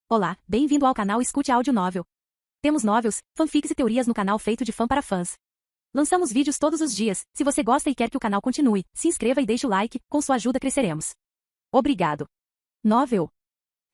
Olá, bem-vindo ao canal Escute Áudio Novel. Temos novels, fanfics e teorias no canal feito de fã para fãs. Lançamos vídeos todos os dias. Se você gosta e quer que o canal continue, se inscreva e deixe o like, com sua ajuda cresceremos. Obrigado. Novel.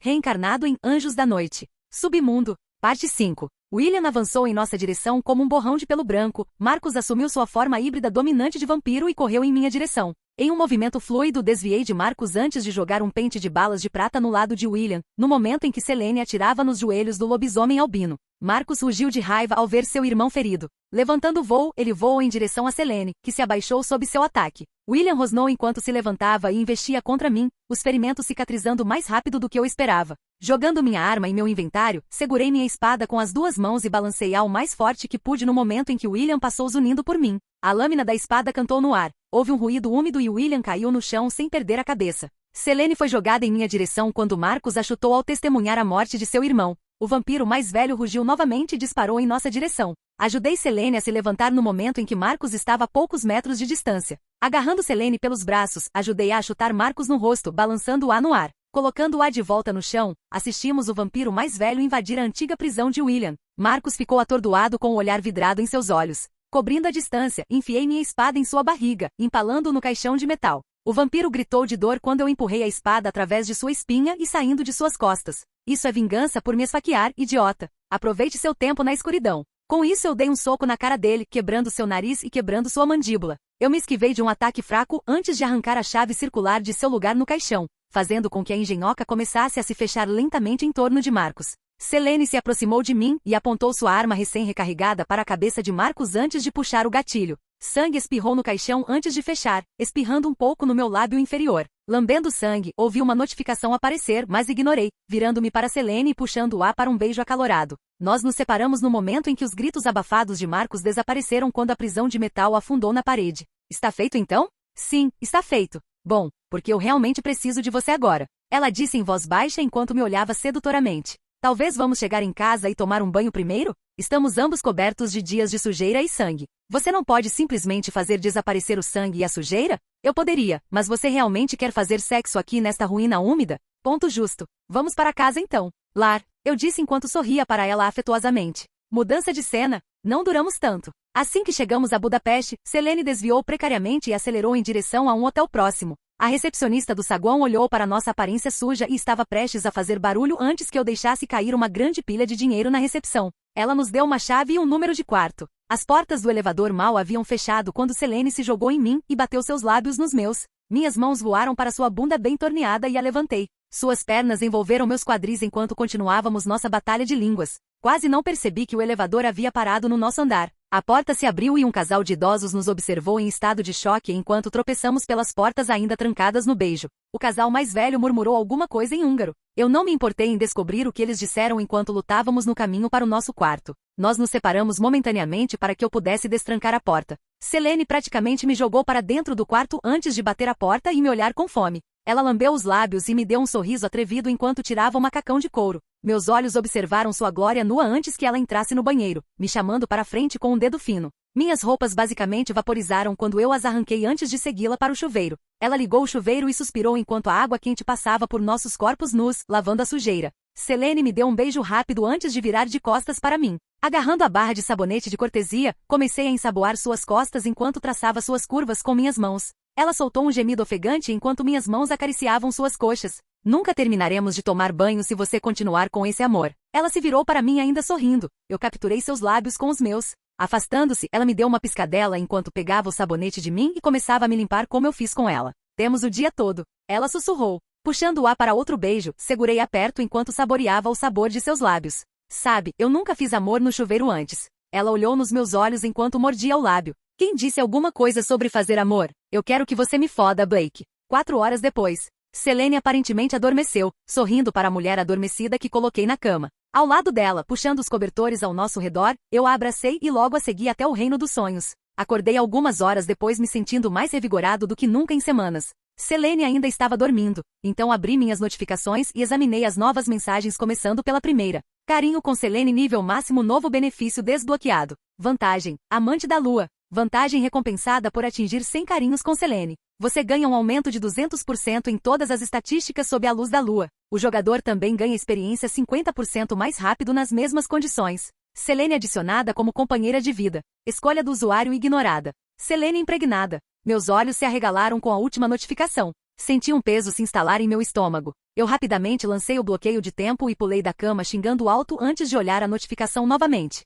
Reencarnado em Anjos da Noite. Submundo. Parte 5. William avançou em nossa direção como um borrão de pelo branco. Marcus assumiu sua forma híbrida dominante de vampiro e correu em minha direção. Em um movimento fluido desviei de Marcus antes de jogar um pente de balas de prata no lado de William, no momento em que Selene atirava nos joelhos do lobisomem albino. Marcus rugiu de raiva ao ver seu irmão ferido. Levantando o voo, ele voou em direção a Selene, que se abaixou sob seu ataque. William rosnou enquanto se levantava e investia contra mim, os ferimentos cicatrizando mais rápido do que eu esperava. Jogando minha arma em meu inventário, segurei minha espada com as duas mãos e balancei ao mais forte que pude no momento em que William passou zunindo por mim. A lâmina da espada cantou no ar. Houve um ruído úmido e William caiu no chão sem perder a cabeça. Selene foi jogada em minha direção quando Marcus a chutou ao testemunhar a morte de seu irmão. O vampiro mais velho rugiu novamente e disparou em nossa direção. Ajudei Selene a se levantar no momento em que Marcus estava a poucos metros de distância. Agarrando Selene pelos braços, ajudei-a a chutar Marcus no rosto, balançando-a no ar. Colocando-a de volta no chão, assistimos o vampiro mais velho invadir a antiga prisão de William. Marcus ficou atordoado com o olhar vidrado em seus olhos. Cobrindo a distância, enfiei minha espada em sua barriga, empalando-o no caixão de metal. O vampiro gritou de dor quando eu empurrei a espada através de sua espinha e saindo de suas costas. Isso é vingança por me esfaquear, idiota. Aproveite seu tempo na escuridão. Com isso eu dei um soco na cara dele, quebrando seu nariz e quebrando sua mandíbula. Eu me esquivei de um ataque fraco antes de arrancar a chave circular de seu lugar no caixão, fazendo com que a engenhoca começasse a se fechar lentamente em torno de Marcus. Selene se aproximou de mim e apontou sua arma recém-recarregada para a cabeça de Marcus antes de puxar o gatilho. Sangue espirrou no caixão antes de fechar, espirrando um pouco no meu lábio inferior. Lambendo sangue, ouvi uma notificação aparecer, mas ignorei, virando-me para Selene e puxando-a para um beijo acalorado. Nós nos separamos no momento em que os gritos abafados de Marcus desapareceram quando a prisão de metal afundou na parede. Está feito então? Sim, está feito. Bom, porque eu realmente preciso de você agora. Ela disse em voz baixa enquanto me olhava sedutoramente. Talvez vamos chegar em casa e tomar um banho primeiro? Estamos ambos cobertos de dias de sujeira e sangue. Você não pode simplesmente fazer desaparecer o sangue e a sujeira? Eu poderia, mas você realmente quer fazer sexo aqui nesta ruína úmida? Ponto justo. Vamos para casa então. Lar, eu disse enquanto sorria para ela afetuosamente. Mudança de cena. Não duramos tanto. Assim que chegamos a Budapeste, Selene desviou precariamente e acelerou em direção a um hotel próximo. A recepcionista do saguão olhou para nossa aparência suja e estava prestes a fazer barulho antes que eu deixasse cair uma grande pilha de dinheiro na recepção. Ela nos deu uma chave e um número de quarto. As portas do elevador mal haviam fechado quando Selene se jogou em mim e bateu seus lábios nos meus. Minhas mãos voaram para sua bunda bem torneada e a levantei. Suas pernas envolveram meus quadris enquanto continuávamos nossa batalha de línguas. Quase não percebi que o elevador havia parado no nosso andar. A porta se abriu e um casal de idosos nos observou em estado de choque enquanto tropeçamos pelas portas ainda trancadas no beijo. O casal mais velho murmurou alguma coisa em húngaro. Eu não me importei em descobrir o que eles disseram enquanto lutávamos no caminho para o nosso quarto. Nós nos separamos momentaneamente para que eu pudesse destrancar a porta. Selene praticamente me jogou para dentro do quarto antes de bater a porta e me olhar com fome. Ela lambeu os lábios e me deu um sorriso atrevido enquanto tirava um macacão de couro. Meus olhos observaram sua glória nua antes que ela entrasse no banheiro, me chamando para frente com um dedo fino. Minhas roupas basicamente vaporizaram quando eu as arranquei antes de segui-la para o chuveiro. Ela ligou o chuveiro e suspirou enquanto a água quente passava por nossos corpos nus, lavando a sujeira. Selene me deu um beijo rápido antes de virar de costas para mim. Agarrando a barra de sabonete de cortesia, comecei a ensaboar suas costas enquanto traçava suas curvas com minhas mãos. Ela soltou um gemido ofegante enquanto minhas mãos acariciavam suas coxas. Nunca terminaremos de tomar banho se você continuar com esse amor. Ela se virou para mim ainda sorrindo. Eu capturei seus lábios com os meus. Afastando-se, ela me deu uma piscadela enquanto pegava o sabonete de mim e começava a me limpar como eu fiz com ela. Temos o dia todo. Ela sussurrou. Puxando-a para outro beijo, segurei-a perto enquanto saboreava o sabor de seus lábios. Sabe, eu nunca fiz amor no chuveiro antes. Ela olhou nos meus olhos enquanto mordia o lábio. Quem disse alguma coisa sobre fazer amor? Eu quero que você me foda, Blake. 4 horas depois. Selene aparentemente adormeceu, sorrindo para a mulher adormecida que coloquei na cama. Ao lado dela, puxando os cobertores ao nosso redor, eu a abracei e logo a segui até o reino dos sonhos. Acordei algumas horas depois me sentindo mais revigorado do que nunca em semanas. Selene ainda estava dormindo, então abri minhas notificações e examinei as novas mensagens começando pela primeira. Carinho com Selene nível máximo novo benefício desbloqueado. Vantagem, amante da lua. Vantagem recompensada por atingir 100 carinhos com Selene. Você ganha um aumento de 200% em todas as estatísticas sob a luz da lua. O jogador também ganha experiência 50% mais rápido nas mesmas condições. Selene adicionada como companheira de vida. Escolha do usuário ignorada. Selene impregnada. Meus olhos se arregalaram com a última notificação. Senti um peso se instalar em meu estômago. Eu rapidamente lancei o bloqueio de tempo e pulei da cama xingando alto antes de olhar a notificação novamente.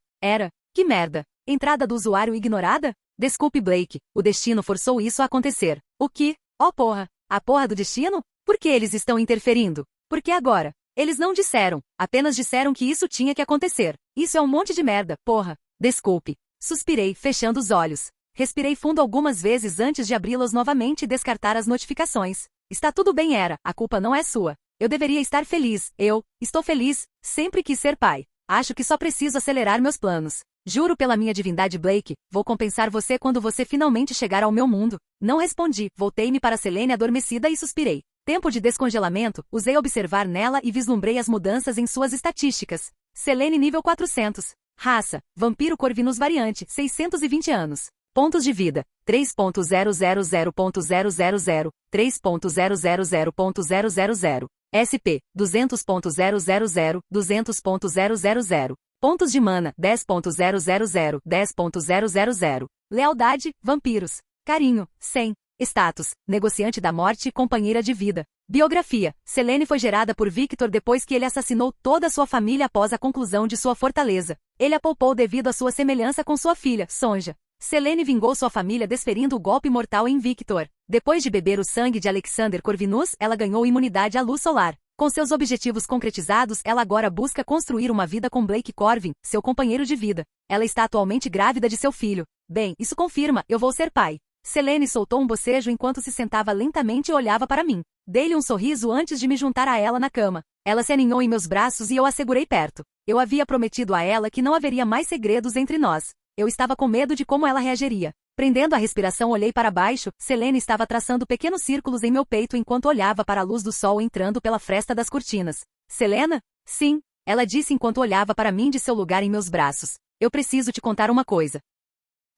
Que merda. Entrada do usuário ignorada? Desculpe Blake, o destino forçou isso a acontecer. O que? Oh porra. A porra do destino? Por que eles estão interferindo? Por que agora? Eles não disseram, apenas disseram que isso tinha que acontecer. Isso é um monte de merda, porra. Desculpe. Suspirei, fechando os olhos. Respirei fundo algumas vezes antes de abri-los novamente e descartar as notificações. Está tudo bem, a culpa não é sua. Eu deveria estar feliz, estou feliz, sempre quis ser pai. Acho que só preciso acelerar meus planos. Juro pela minha divindade Blake, vou compensar você quando você finalmente chegar ao meu mundo. Não respondi, voltei-me para Selene adormecida e suspirei. Tempo de descongelamento, usei observar nela e vislumbrei as mudanças em suas estatísticas. Selene nível 400. Raça, vampiro corvinus variante, 620 anos. Pontos de vida, 3.000.000, 3.000.000. SP, 200.000, 200.000. Pontos de mana, 10.000, 10.000. Lealdade, vampiros. Carinho, 100. Status, negociante da morte e companheira de vida. Biografia, Selene foi gerada por Victor depois que ele assassinou toda a sua família após a conclusão de sua fortaleza. Ele a poupou devido à sua semelhança com sua filha, Sonja. Selene vingou sua família desferindo o golpe mortal em Victor. Depois de beber o sangue de Alexander Corvinus, ela ganhou imunidade à luz solar. Com seus objetivos concretizados, ela agora busca construir uma vida com Blake Corvin, seu companheiro de vida. Ela está atualmente grávida de seu filho. Bem, isso confirma, eu vou ser pai. Selene soltou um bocejo enquanto se sentava lentamente e olhava para mim. Dei-lhe um sorriso antes de me juntar a ela na cama. Ela se aninhou em meus braços e eu a segurei perto. Eu havia prometido a ela que não haveria mais segredos entre nós. Eu estava com medo de como ela reagiria. Prendendo a respiração, olhei para baixo. Selene estava traçando pequenos círculos em meu peito enquanto olhava para a luz do sol entrando pela fresta das cortinas. Selena? Sim, ela disse enquanto olhava para mim de seu lugar em meus braços. Eu preciso te contar uma coisa.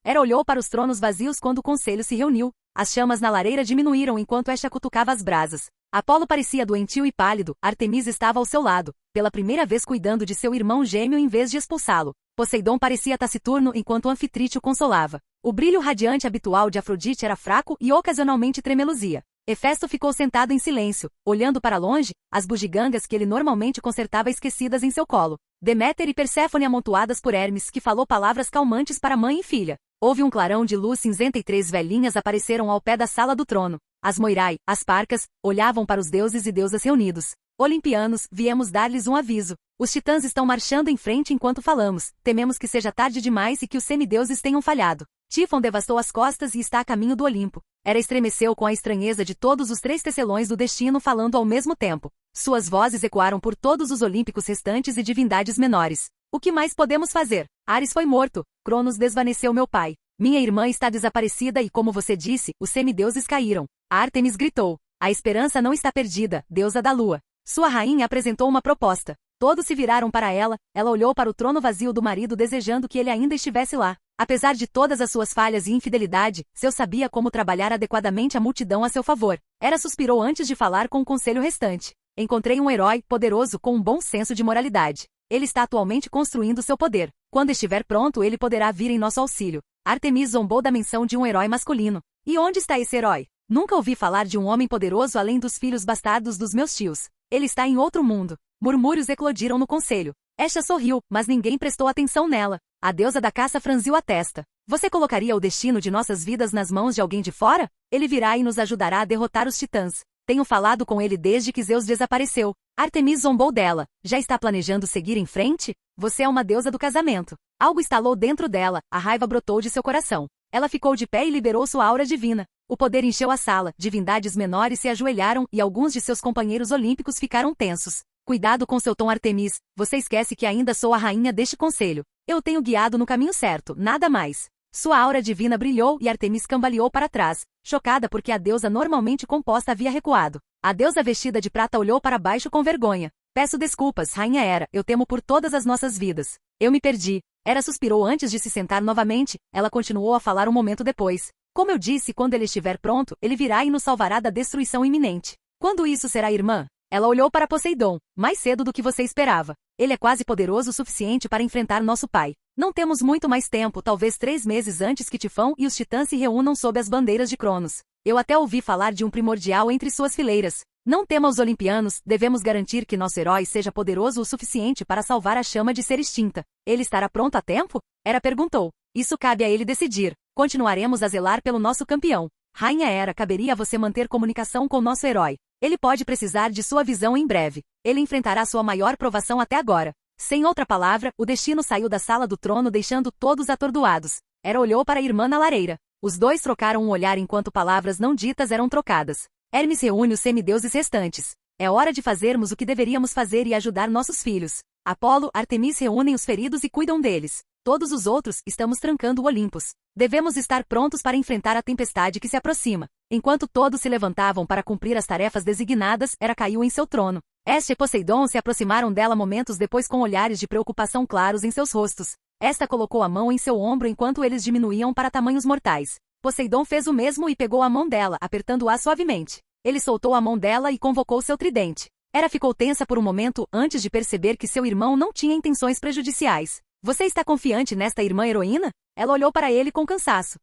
Hera olhou para os tronos vazios quando o conselho se reuniu. As chamas na lareira diminuíram enquanto Estia cutucava as brasas. Apolo parecia doentio e pálido. Artemis estava ao seu lado, pela primeira vez cuidando de seu irmão gêmeo em vez de expulsá-lo. Poseidon parecia taciturno enquanto Anfitrite o consolava. O brilho radiante habitual de Afrodite era fraco e ocasionalmente tremeluzia. Hefesto ficou sentado em silêncio, olhando para longe, as bugigangas que ele normalmente consertava esquecidas em seu colo. Deméter e Perséfone amontoadas por Hermes, que falou palavras calmantes para mãe e filha. Houve um clarão de luz cinzenta e 3 velhinhas apareceram ao pé da sala do trono. As Moirai, as parcas, olhavam para os deuses e deusas reunidos. Olimpianos, viemos dar-lhes um aviso. Os titãs estão marchando em frente enquanto falamos. Tememos que seja tarde demais e que os semideuses tenham falhado. Tifon devastou as costas e está a caminho do Olimpo. Hera estremeceu com a estranheza de todos os 3 tecelões do destino falando ao mesmo tempo. Suas vozes ecoaram por todos os olímpicos restantes e divindades menores. O que mais podemos fazer? Ares foi morto. Cronos desvaneceu meu pai. Minha irmã está desaparecida e, como você disse, os semideuses caíram. Ártemis gritou. A esperança não está perdida, deusa da lua. Sua rainha apresentou uma proposta. Todos se viraram para ela, ela olhou para o trono vazio do marido desejando que ele ainda estivesse lá. Apesar de todas as suas falhas e infidelidade, Zeus sabia como trabalhar adequadamente a multidão a seu favor. Hera suspirou antes de falar com o conselho restante. Encontrei um herói poderoso com um bom senso de moralidade. Ele está atualmente construindo seu poder. Quando estiver pronto, ele poderá vir em nosso auxílio. Artemis zombou da menção de um herói masculino. E onde está esse herói? Nunca ouvi falar de um homem poderoso além dos filhos bastardos dos meus tios. Ele está em outro mundo. Murmúrios eclodiram no conselho. Estia sorriu, mas ninguém prestou atenção nela. A deusa da caça franziu a testa. Você colocaria o destino de nossas vidas nas mãos de alguém de fora? Ele virá e nos ajudará a derrotar os titãs. Tenho falado com ele desde que Zeus desapareceu. Artemis zombou dela. Já está planejando seguir em frente? Você é uma deusa do casamento. Algo estalou dentro dela, a raiva brotou de seu coração. Ela ficou de pé e liberou sua aura divina. O poder encheu a sala, divindades menores se ajoelharam e alguns de seus companheiros olímpicos ficaram tensos. Cuidado com seu tom, Artemis, você esquece que ainda sou a rainha deste conselho. Eu tenho guiado no caminho certo, nada mais. Sua aura divina brilhou e Artemis cambaleou para trás, chocada porque a deusa normalmente composta havia recuado. A deusa vestida de prata olhou para baixo com vergonha. Peço desculpas, Rainha Hera, eu temo por todas as nossas vidas. Eu me perdi. Hera suspirou antes de se sentar novamente, ela continuou a falar um momento depois. Como eu disse, quando ele estiver pronto, ele virá e nos salvará da destruição iminente. Quando isso será, irmã? Ela olhou para Poseidon, mais cedo do que você esperava. Ele é quase poderoso o suficiente para enfrentar nosso pai. Não temos muito mais tempo, talvez 3 meses antes que Tifão e os titãs se reúnam sob as bandeiras de Cronos. Eu até ouvi falar de um primordial entre suas fileiras. Não tema os olimpianos, devemos garantir que nosso herói seja poderoso o suficiente para salvar a chama de ser extinta. Ele estará pronto a tempo? Hera perguntou. Isso cabe a ele decidir. Continuaremos a zelar pelo nosso campeão. Rainha Hera, caberia a você manter comunicação com nosso herói. Ele pode precisar de sua visão em breve. Ele enfrentará sua maior provação até agora. Sem outra palavra, o destino saiu da sala do trono deixando todos atordoados. Hera olhou para a irmã na lareira. Os dois trocaram um olhar enquanto palavras não ditas eram trocadas. Hermes reúne os semideuses restantes. É hora de fazermos o que deveríamos fazer e ajudar nossos filhos. Apolo, Artemis reúnem os feridos e cuidam deles. Todos os outros, estamos trancando o Olympus. Devemos estar prontos para enfrentar a tempestade que se aproxima. Enquanto todos se levantavam para cumprir as tarefas designadas, Hera caiu em seu trono. Este e Poseidon se aproximaram dela momentos depois com olhares de preocupação claros em seus rostos. Esta colocou a mão em seu ombro enquanto eles diminuíam para tamanhos mortais. Poseidon fez o mesmo e pegou a mão dela, apertando-a suavemente. Ele soltou a mão dela e convocou seu tridente. Hera ficou tensa por um momento antes de perceber que seu irmão não tinha intenções prejudiciais. Você está confiante nesta irmã heroína? Ela olhou para ele com cansaço.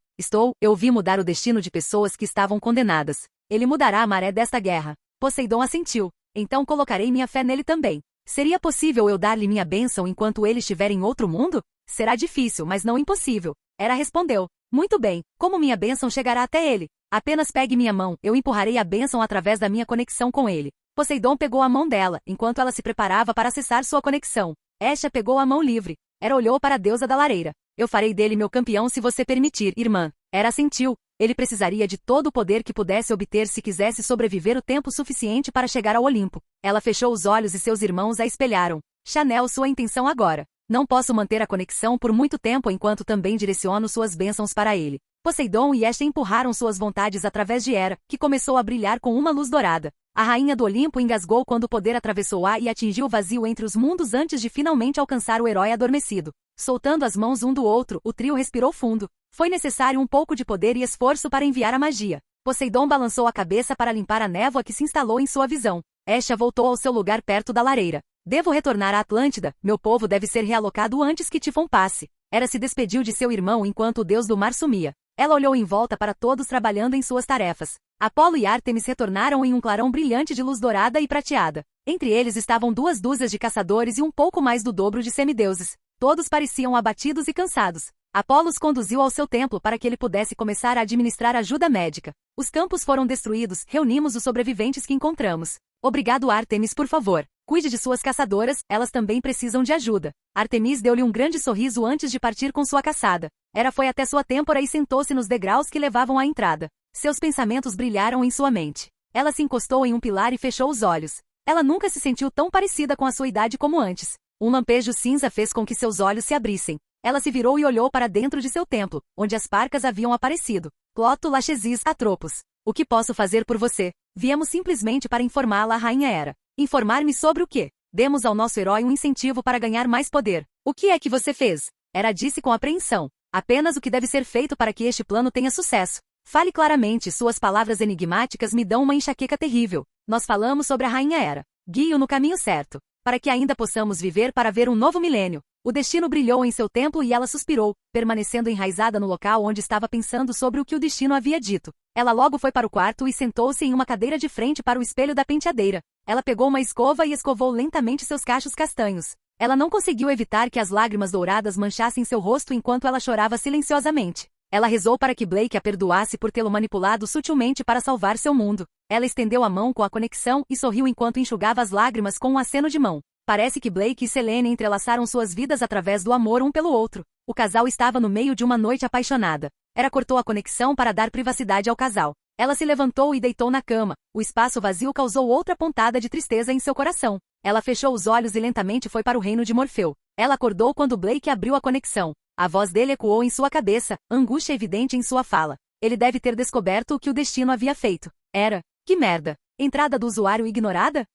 Eu vi mudar o destino de pessoas que estavam condenadas. Ele mudará a maré desta guerra. Poseidon assentiu. Então colocarei minha fé nele também. Seria possível eu dar-lhe minha bênção enquanto ele estiver em outro mundo? Será difícil, mas não impossível. Hera respondeu. Muito bem, como minha bênção chegará até ele? Apenas pegue minha mão, eu empurrarei a bênção através da minha conexão com ele. Poseidon pegou a mão dela, enquanto ela se preparava para acessar sua conexão. Hestia pegou a mão livre. Hera olhou para a deusa da lareira. Eu farei dele meu campeão se você permitir, irmã. Hera assentiu. Ele precisaria de todo o poder que pudesse obter se quisesse sobreviver o tempo suficiente para chegar ao Olimpo. Ela fechou os olhos e seus irmãos a espelharam. Chanel, sua intenção agora. Não posso manter a conexão por muito tempo enquanto também direciono suas bênçãos para ele. Poseidon e Hestia empurraram suas vontades através de Hera, que começou a brilhar com uma luz dourada. A rainha do Olimpo engasgou quando o poder atravessou e atingiu o vazio entre os mundos antes de finalmente alcançar o herói adormecido. Soltando as mãos um do outro, o trio respirou fundo. Foi necessário um pouco de poder e esforço para enviar a magia. Poseidon balançou a cabeça para limpar a névoa que se instalou em sua visão. Hestia voltou ao seu lugar perto da lareira. Devo retornar à Atlântida, meu povo deve ser realocado antes que Tifon passe. Hera se despediu de seu irmão enquanto o deus do mar sumia. Ela olhou em volta para todos trabalhando em suas tarefas. Apolo e Ártemis retornaram em um clarão brilhante de luz dourada e prateada. Entre eles estavam 2 dúzias de caçadores e um pouco mais do dobro de semideuses. Todos pareciam abatidos e cansados. Apolo os conduziu ao seu templo para que ele pudesse começar a administrar ajuda médica. Os campos foram destruídos, reunimos os sobreviventes que encontramos. Obrigado, Ártemis, por favor. Cuide de suas caçadoras, elas também precisam de ajuda. Ártemis deu-lhe um grande sorriso antes de partir com sua caçada. Hera foi até sua têmpora e sentou-se nos degraus que levavam à entrada. Seus pensamentos brilharam em sua mente. Ela se encostou em um pilar e fechou os olhos. Ela nunca se sentiu tão parecida com a sua idade como antes. Um lampejo cinza fez com que seus olhos se abrissem. Ela se virou e olhou para dentro de seu templo, onde as parcas haviam aparecido. Cloto, Lachesis, Atropos. O que posso fazer por você? Viemos simplesmente para informá-la, a rainha Hera. Informar-me sobre o quê? Demos ao nosso herói um incentivo para ganhar mais poder. O que é que você fez? Hera disse com apreensão. Apenas o que deve ser feito para que este plano tenha sucesso. Fale claramente, suas palavras enigmáticas me dão uma enxaqueca terrível. Nós falamos sobre a rainha Hera. Guie-o no caminho certo. Para que ainda possamos viver para ver um novo milênio. O destino brilhou em seu templo e ela suspirou, permanecendo enraizada no local onde estava pensando sobre o que o destino havia dito. Ela logo foi para o quarto e sentou-se em uma cadeira de frente para o espelho da penteadeira. Ela pegou uma escova e escovou lentamente seus cachos castanhos. Ela não conseguiu evitar que as lágrimas douradas manchassem seu rosto enquanto ela chorava silenciosamente. Ela rezou para que Blake a perdoasse por tê-lo manipulado sutilmente para salvar seu mundo. Ela estendeu a mão com a conexão e sorriu enquanto enxugava as lágrimas com um aceno de mão. Parece que Blake e Selene entrelaçaram suas vidas através do amor um pelo outro. O casal estava no meio de uma noite apaixonada. Hera cortou a conexão para dar privacidade ao casal. Ela se levantou e deitou na cama. O espaço vazio causou outra pontada de tristeza em seu coração. Ela fechou os olhos e lentamente foi para o reino de Morfeu. Ela acordou quando Blake abriu a conexão. A voz dele ecoou em sua cabeça, angústia evidente em sua fala. Ele deve ter descoberto o que o destino havia feito. Hera, que merda! Entrada do usuário ignorada?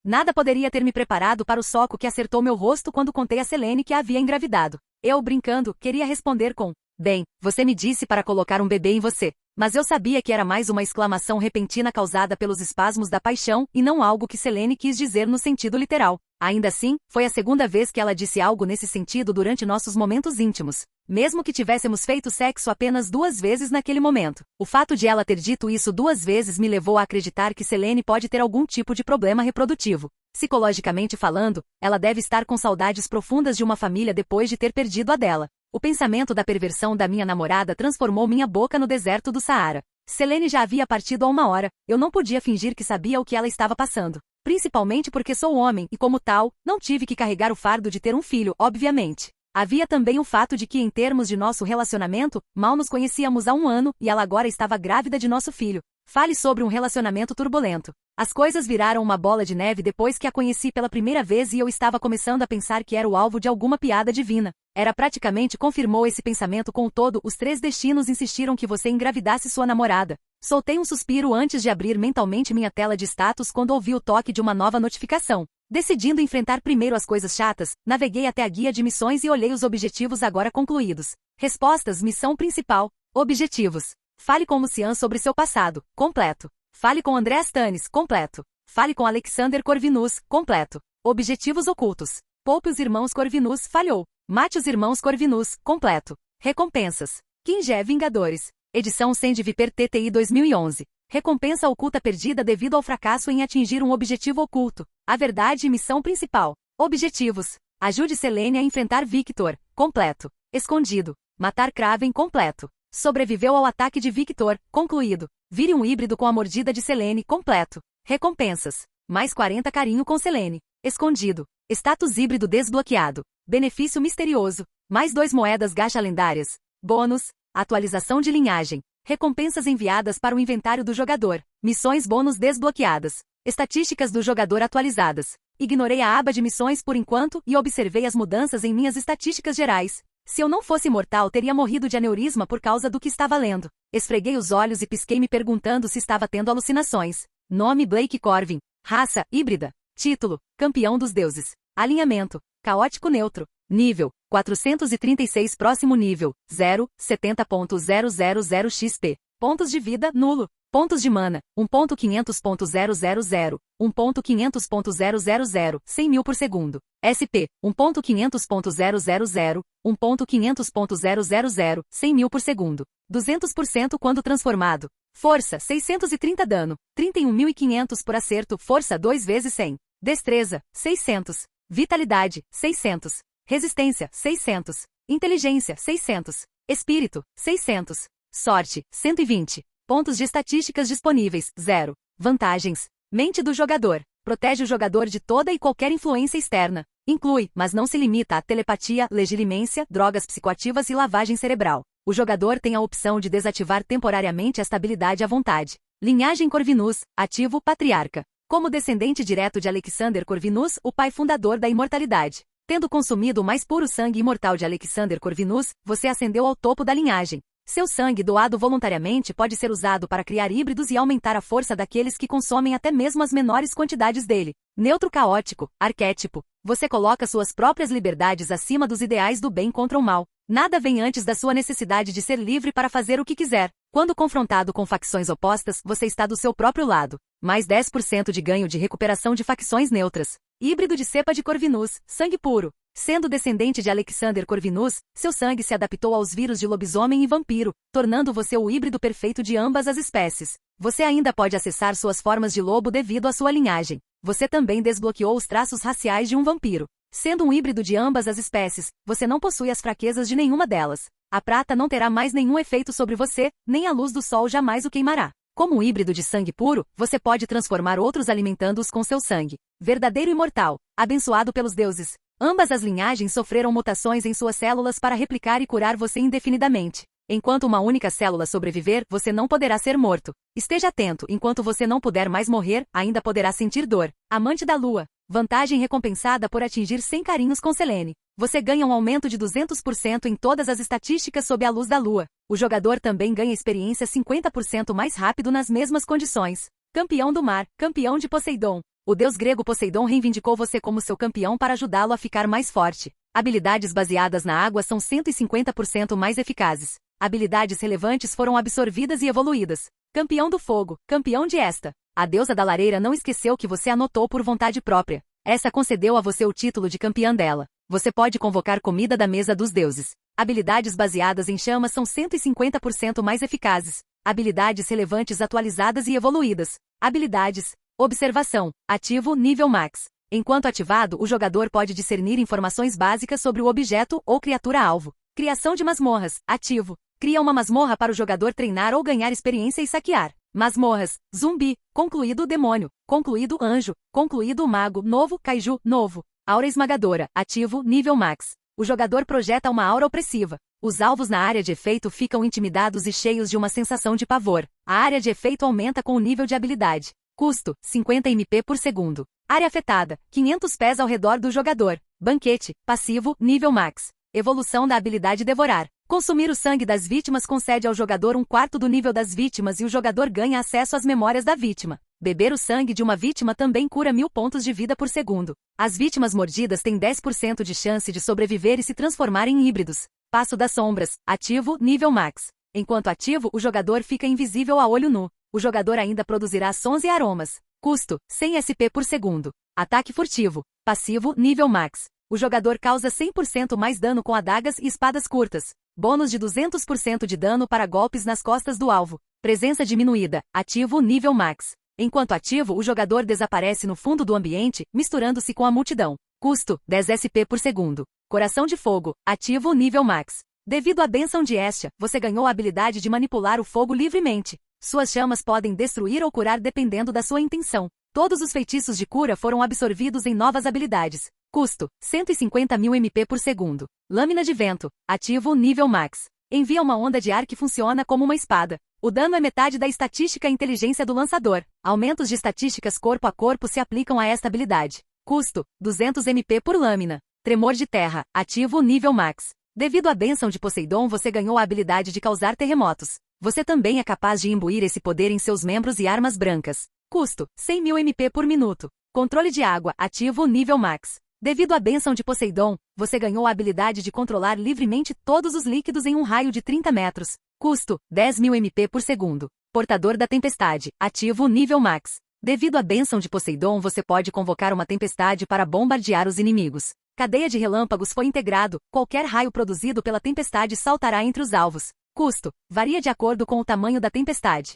Nada poderia ter me preparado para o soco que acertou meu rosto quando contei a Selene que a havia engravidado. Eu, brincando, queria responder com: bem, você me disse para colocar um bebê em você. Mas eu sabia que era mais uma exclamação repentina causada pelos espasmos da paixão e não algo que Selene quis dizer no sentido literal. Ainda assim, foi a segunda vez que ela disse algo nesse sentido durante nossos momentos íntimos. Mesmo que tivéssemos feito sexo apenas 2 vezes naquele momento. O fato de ela ter dito isso 2 vezes me levou a acreditar que Selene pode ter algum tipo de problema reprodutivo. Psicologicamente falando, ela deve estar com saudades profundas de uma família depois de ter perdido a dela. O pensamento da perversão da minha namorada transformou minha boca no deserto do Saara. Selene já havia partido há 1 hora, eu não podia fingir que sabia o que ela estava passando. Principalmente porque sou homem e, como tal, não tive que carregar o fardo de ter um filho, obviamente. Havia também o fato de que, em termos de nosso relacionamento, mal nos conhecíamos há 1 ano e ela agora estava grávida de nosso filho. Fale sobre um relacionamento turbulento. As coisas viraram uma bola de neve depois que a conheci pela primeira vez e eu estava começando a pensar que era o alvo de alguma piada divina. Era praticamente confirmou esse pensamento com o todo. Os 3 destinos insistiram que você engravidasse sua namorada. Soltei um suspiro antes de abrir mentalmente minha tela de status quando ouvi o toque de uma nova notificação. Decidindo enfrentar primeiro as coisas chatas, naveguei até a guia de missões e olhei os objetivos agora concluídos. Respostas: missão principal. Objetivos. Fale com Lucian sobre seu passado. Completo. Fale com André Stannis. Completo. Fale com Alexander Corvinus. Completo. Objetivos ocultos. Poupe os irmãos Corvinus. Falhou. Mate os irmãos Corvinus. Completo. Recompensas. Kingé Vingadores. Edição 100 de Viper TTI 2011. Recompensa oculta perdida devido ao fracasso em atingir um objetivo oculto. A verdade e missão principal. Objetivos. Ajude Selene a enfrentar Victor. Completo. Escondido. Matar Kraven. Completo. Sobreviveu ao ataque de Victor. Concluído. Vire um híbrido com a mordida de Selene. Completo. Recompensas. Mais 40 carinho com Selene. Escondido. Status híbrido desbloqueado. Benefício misterioso. Mais 2 moedas gacha lendárias. Bônus. Atualização de linhagem. Recompensas enviadas para o inventário do jogador. Missões bônus desbloqueadas. Estatísticas do jogador atualizadas. Ignorei a aba de missões por enquanto e observei as mudanças em minhas estatísticas gerais. Se eu não fosse imortal, teria morrido de aneurisma por causa do que estava lendo. Esfreguei os olhos e pisquei me perguntando se estava tendo alucinações. Nome: Blake Corvin. Raça: híbrida. Título: Campeão dos Deuses. Alinhamento: Caótico Neutro. Nível: 436. Próximo nível: 0, 70.000 XP. Pontos de vida: nulo. Pontos de mana: 1.500.000, 1.500.000, 100.000 por segundo. SP: 1.500.000, 1.500.000, 100.000 por segundo. 200% quando transformado. Força: 630 dano, 31.500 por acerto. Força 2 vezes 100. Destreza: 600. Vitalidade: 600. Resistência: 600. Inteligência: 600. Espírito: 600. Sorte: 120. Pontos de estatísticas disponíveis: 0. Vantagens. Mente do jogador. Protege o jogador de toda e qualquer influência externa. Inclui, mas não se limita a telepatia, legilimência, drogas psicoativas e lavagem cerebral. O jogador tem a opção de desativar temporariamente esta habilidade à vontade. Linhagem Corvinus. Ativo: Patriarca. Como descendente direto de Alexander Corvinus, o pai fundador da imortalidade. Tendo consumido o mais puro sangue imortal de Alexander Corvinus, você ascendeu ao topo da linhagem. Seu sangue doado voluntariamente pode ser usado para criar híbridos e aumentar a força daqueles que consomem até mesmo as menores quantidades dele. Neutro caótico. Arquétipo. Você coloca suas próprias liberdades acima dos ideais do bem contra o mal. Nada vem antes da sua necessidade de ser livre para fazer o que quiser. Quando confrontado com facções opostas, você está do seu próprio lado. Mais 10% de ganho de recuperação de facções neutras. Híbrido de cepa de Corvinus. Sangue puro. Sendo descendente de Alexander Corvinus, seu sangue se adaptou aos vírus de lobisomem e vampiro, tornando você o híbrido perfeito de ambas as espécies. Você ainda pode acessar suas formas de lobo devido à sua linhagem. Você também desbloqueou os traços raciais de um vampiro. Sendo um híbrido de ambas as espécies, você não possui as fraquezas de nenhuma delas. A prata não terá mais nenhum efeito sobre você, nem a luz do sol jamais o queimará. Como um híbrido de sangue puro, você pode transformar outros alimentando-os com seu sangue. Verdadeiro imortal. Abençoado pelos deuses. Ambas as linhagens sofreram mutações em suas células para replicar e curar você indefinidamente. Enquanto uma única célula sobreviver, você não poderá ser morto. Esteja atento, enquanto você não puder mais morrer, ainda poderá sentir dor. Amante da Lua. Vantagem recompensada por atingir 100 carinhos com Selene. Você ganha um aumento de 200% em todas as estatísticas sob a luz da Lua. O jogador também ganha experiência 50% mais rápido nas mesmas condições. Campeão do Mar. Campeão de Poseidon. O deus grego Poseidon reivindicou você como seu campeão para ajudá-lo a ficar mais forte. Habilidades baseadas na água são 150% mais eficazes. Habilidades relevantes foram absorvidas e evoluídas. Campeão do fogo, campeão de esta. A deusa da lareira não esqueceu que você anotou por vontade própria. Essa concedeu a você o título de campeã dela. Você pode convocar comida da mesa dos deuses. Habilidades baseadas em chamas são 150% mais eficazes. Habilidades relevantes atualizadas e evoluídas. Habilidades. Observação. Ativo nível max. Enquanto ativado, o jogador pode discernir informações básicas sobre o objeto ou criatura-alvo. Criação de masmorras. Ativo. Cria uma masmorra para o jogador treinar ou ganhar experiência e saquear. Masmorras. Zumbi. Concluído o demônio. Concluído anjo. Concluído o mago. Novo. Kaiju. Novo. Aura esmagadora. Ativo. Nível max. O jogador projeta uma aura opressiva. Os alvos na área de efeito ficam intimidados e cheios de uma sensação de pavor. A área de efeito aumenta com o nível de habilidade. Custo, 50 MP por segundo. Área afetada, 500 pés ao redor do jogador. Banquete, passivo, nível max. Evolução da habilidade devorar. Consumir o sangue das vítimas concede ao jogador 1/4 do nível das vítimas e o jogador ganha acesso às memórias da vítima. Beber o sangue de uma vítima também cura 1000 pontos de vida por segundo. As vítimas mordidas têm 10% de chance de sobreviver e se transformar em híbridos. Passo das sombras, ativo, nível max. Enquanto ativo, o jogador fica invisível a olho nu. O jogador ainda produzirá sons e aromas. Custo, 100 SP por segundo. Ataque furtivo. Passivo, nível max. O jogador causa 100% mais dano com adagas e espadas curtas. Bônus de 200% de dano para golpes nas costas do alvo. Presença diminuída. Ativo, nível max. Enquanto ativo, o jogador desaparece no fundo do ambiente, misturando-se com a multidão. Custo, 10 SP por segundo. Coração de fogo. Ativo, nível max. Devido à bênção de Hestia, você ganhou a habilidade de manipular o fogo livremente. Suas chamas podem destruir ou curar dependendo da sua intenção. Todos os feitiços de cura foram absorvidos em novas habilidades. Custo, 150.000 MP por segundo. Lâmina de vento. Ativo, nível max. Envia uma onda de ar que funciona como uma espada. O dano é metade da estatística e inteligência do lançador. Aumentos de estatísticas corpo a corpo se aplicam a esta habilidade. Custo, 200 MP por lâmina. Tremor de terra. Ativo, nível max. Devido à bênção de Poseidon, você ganhou a habilidade de causar terremotos. Você também é capaz de imbuir esse poder em seus membros e armas brancas. Custo, 100.000 MP por minuto. Controle de água. Ativo, nível max. Devido à bênção de Poseidon, você ganhou a habilidade de controlar livremente todos os líquidos em um raio de 30 metros. Custo, 10.000 MP por segundo. Portador da tempestade. Ativo, nível max. Devido à bênção de Poseidon, você pode convocar uma tempestade para bombardear os inimigos. Cadeia de relâmpagos foi integrado. Qualquer raio produzido pela tempestade saltará entre os alvos. Custo, varia de acordo com o tamanho da tempestade.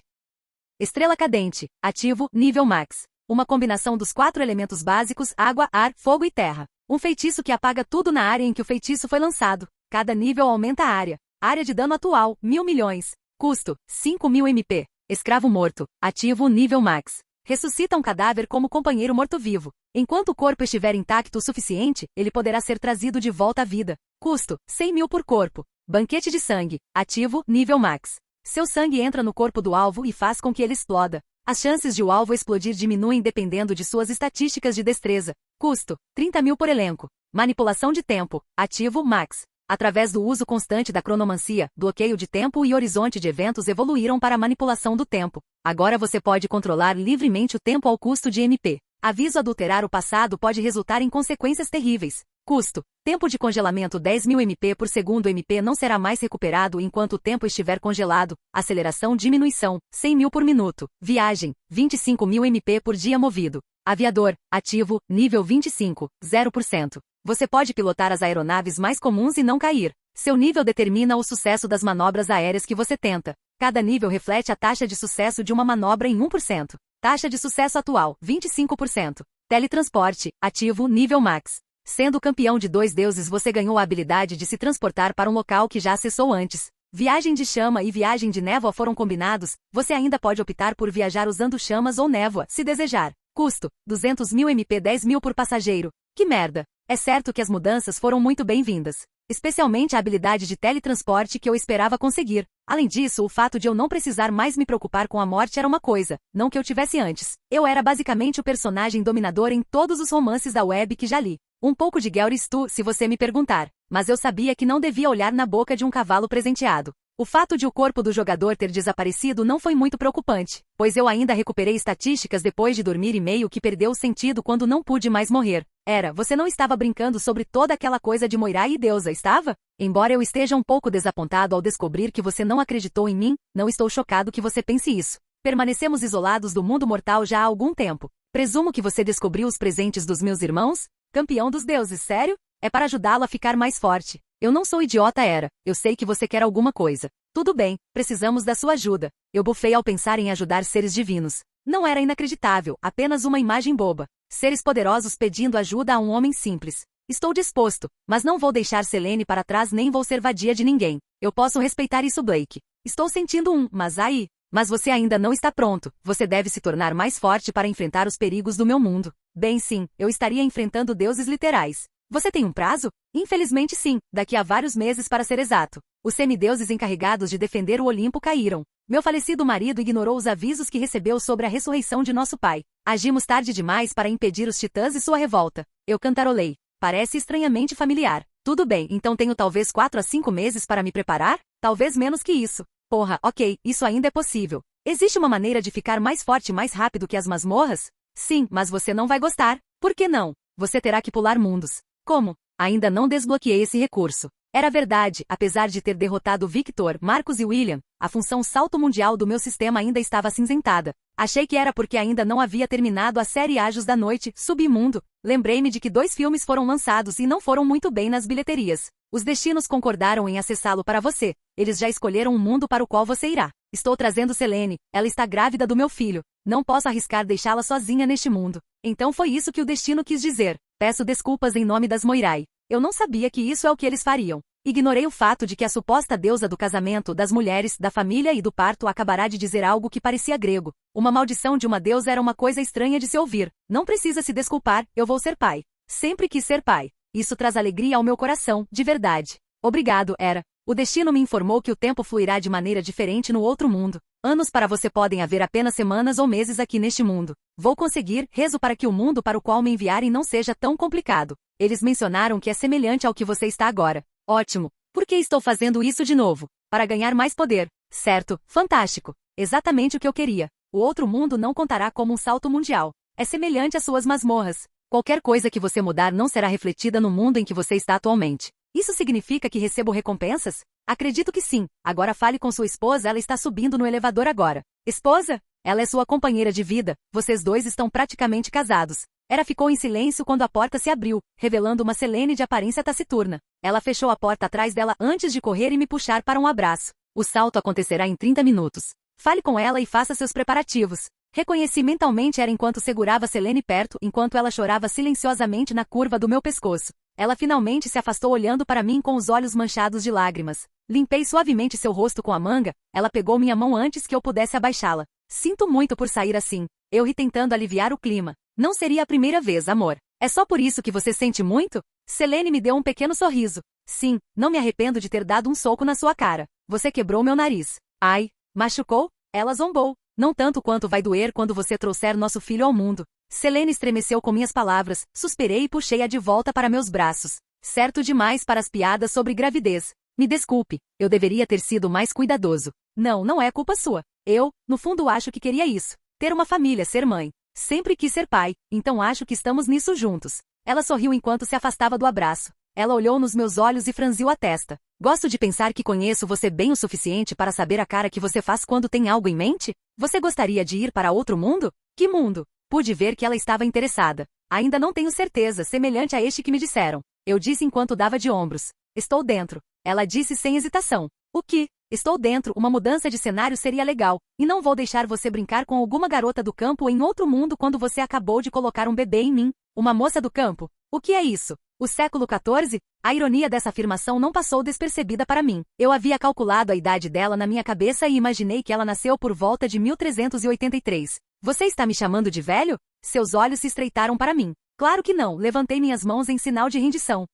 Estrela cadente. Ativo, nível max. Uma combinação dos 4 elementos básicos, água, ar, fogo e terra. Um feitiço que apaga tudo na área em que o feitiço foi lançado. Cada nível aumenta a área. Área de dano atual, 1.000 milhões. Custo, 5.000 MP. Escravo morto. Ativo, nível max. Ressuscita um cadáver como companheiro morto-vivo. Enquanto o corpo estiver intacto o suficiente, ele poderá ser trazido de volta à vida. Custo, 100.000 por corpo. Banquete de sangue. Ativo, nível max. Seu sangue entra no corpo do alvo e faz com que ele exploda. As chances de o alvo explodir diminuem dependendo de suas estatísticas de destreza. Custo, 30.000 por elenco. Manipulação de tempo. Ativo, max. Através do uso constante da cronomancia, bloqueio de tempo e horizonte de eventos evoluíram para a manipulação do tempo. Agora você pode controlar livremente o tempo ao custo de MP. Aviso: adulterar o passado pode resultar em consequências terríveis. Custo. Tempo de congelamento 10.000 MP por segundo. MP não será mais recuperado enquanto o tempo estiver congelado. Aceleração diminuição, 100.000 por minuto. Viagem, 25.000 MP por dia movido. Aviador, ativo, nível 25, 0%. Você pode pilotar as aeronaves mais comuns e não cair. Seu nível determina o sucesso das manobras aéreas que você tenta. Cada nível reflete a taxa de sucesso de uma manobra em 1%. Taxa de sucesso atual, 25%. Teletransporte, ativo, nível max. Sendo campeão de 2 deuses, você ganhou a habilidade de se transportar para um local que já acessou antes. Viagem de chama e viagem de névoa foram combinados. Você ainda pode optar por viajar usando chamas ou névoa, se desejar. Custo, 200.000 MP, 10.000 por passageiro. Que merda! É certo que as mudanças foram muito bem-vindas. Especialmente a habilidade de teletransporte que eu esperava conseguir. Além disso, o fato de eu não precisar mais me preocupar com a morte era uma coisa, não que eu tivesse antes. Eu era basicamente o personagem dominador em todos os romances da web que já li. Um pouco de Gary Stu, se você me perguntar. Mas eu sabia que não devia olhar na boca de um cavalo presenteado. O fato de o corpo do jogador ter desaparecido não foi muito preocupante, pois eu ainda recuperei estatísticas depois de dormir e meio que perdeu o sentido quando não pude mais morrer. Você não estava brincando sobre toda aquela coisa de Moirai e deusa, estava? Embora eu esteja um pouco desapontado ao descobrir que você não acreditou em mim, não estou chocado que você pense isso. Permanecemos isolados do mundo mortal já há algum tempo. Presumo que você descobriu os presentes dos meus irmãos? Campeão dos deuses, sério? É para ajudá-lo a ficar mais forte. Eu não sou idiota, eu sei que você quer alguma coisa. Tudo bem, precisamos da sua ajuda. Eu bufei ao pensar em ajudar seres divinos. Não era inacreditável, apenas uma imagem boba. Seres poderosos pedindo ajuda a um homem simples. Estou disposto, mas não vou deixar Selene para trás nem vou ser vadia de ninguém. Eu posso respeitar isso, Blake. Estou sentindo mas você ainda não está pronto. Você deve se tornar mais forte para enfrentar os perigos do meu mundo. Bem, sim, eu estaria enfrentando deuses literais. Você tem um prazo? Infelizmente sim, daqui a vários meses para ser exato. Os semideuses encarregados de defender o Olimpo caíram. Meu falecido marido ignorou os avisos que recebeu sobre a ressurreição de nosso pai. Agimos tarde demais para impedir os titãs e sua revolta. Eu cantarolei. Parece estranhamente familiar. Tudo bem, então tenho talvez 4 a 5 meses para me preparar? Talvez menos que isso. Porra, ok, isso ainda é possível. Existe uma maneira de ficar mais forte mais rápido que as masmorras? Sim, mas você não vai gostar. Por que não? Você terá que pular mundos. Como? Ainda não desbloqueei esse recurso. Era verdade, apesar de ter derrotado Victor, Marcos e William, a função salto mundial do meu sistema ainda estava acinzentada. Achei que era porque ainda não havia terminado a série Ajos da Noite, Submundo. Lembrei-me de que 2 filmes foram lançados e não foram muito bem nas bilheterias. Os destinos concordaram em acessá-lo para você. Eles já escolheram um mundo para o qual você irá. Estou trazendo Selene. Ela está grávida do meu filho. Não posso arriscar deixá-la sozinha neste mundo. Então foi isso que o destino quis dizer. Peço desculpas em nome das Moirai. Eu não sabia que isso é o que eles fariam. Ignorei o fato de que a suposta deusa do casamento, das mulheres, da família e do parto acabará de dizer algo que parecia grego. Uma maldição de uma deusa era uma coisa estranha de se ouvir. Não precisa se desculpar, eu vou ser pai. Sempre quis ser pai. Isso traz alegria ao meu coração, de verdade. Obrigado, O destino me informou que o tempo fluirá de maneira diferente no outro mundo. Anos para você podem haver apenas semanas ou meses aqui neste mundo. Vou conseguir, rezo para que o mundo para o qual me enviarem não seja tão complicado. Eles mencionaram que é semelhante ao que você está agora. Ótimo. Por que estou fazendo isso de novo? Para ganhar mais poder. Certo, fantástico. Exatamente o que eu queria. O outro mundo não contará como um salto mundial. É semelhante às suas masmorras. Qualquer coisa que você mudar não será refletida no mundo em que você está atualmente. Isso significa que recebo recompensas? Acredito que sim. Agora fale com sua esposa, ela está subindo no elevador agora. Esposa? Ela é sua companheira de vida, vocês dois estão praticamente casados. Ficou em silêncio quando a porta se abriu, revelando uma Selene de aparência taciturna. Ela fechou a porta atrás dela antes de correr e me puxar para um abraço. O salto acontecerá em 30 minutos. Fale com ela e faça seus preparativos. Reconheci mentalmente enquanto segurava Selene perto, enquanto ela chorava silenciosamente na curva do meu pescoço. Ela finalmente se afastou olhando para mim com os olhos manchados de lágrimas. Limpei suavemente seu rosto com a manga, ela pegou minha mão antes que eu pudesse abaixá-la. Sinto muito por sair assim. Eu ri tentando aliviar o clima. Não seria a primeira vez, amor. É só por isso que você sente muito? Selene me deu um pequeno sorriso. Sim, não me arrependo de ter dado um soco na sua cara. Você quebrou meu nariz. Ai, machucou? Ela zombou. Não tanto quanto vai doer quando você trouxer nosso filho ao mundo. Selene estremeceu com minhas palavras, suspirei e puxei-a de volta para meus braços. Certo demais para as piadas sobre gravidez. Me desculpe, eu deveria ter sido mais cuidadoso. Não é culpa sua. Eu, no fundo acho que queria isso. Ter uma família, ser mãe. Sempre quis ser pai, então acho que estamos nisso juntos. Ela sorriu enquanto se afastava do abraço. Ela olhou nos meus olhos e franziu a testa. Gosto de pensar que conheço você bem o suficiente para saber a cara que você faz quando tem algo em mente? Você gostaria de ir para outro mundo? Que mundo? Pude ver que ela estava interessada. Ainda não tenho certeza, semelhante a este que me disseram. Eu disse enquanto dava de ombros. Estou dentro. Ela disse sem hesitação. O que? Estou dentro, uma mudança de cenário seria legal, e não vou deixar você brincar com alguma garota do campo em outro mundo quando você acabou de colocar um bebê em mim. Uma moça do campo? O que é isso? O século XIV? A ironia dessa afirmação não passou despercebida para mim. Eu havia calculado a idade dela na minha cabeça e imaginei que ela nasceu por volta de 1383. Você está me chamando de velho? Seus olhos se estreitaram para mim. Claro que não, levantei minhas mãos em sinal de rendição.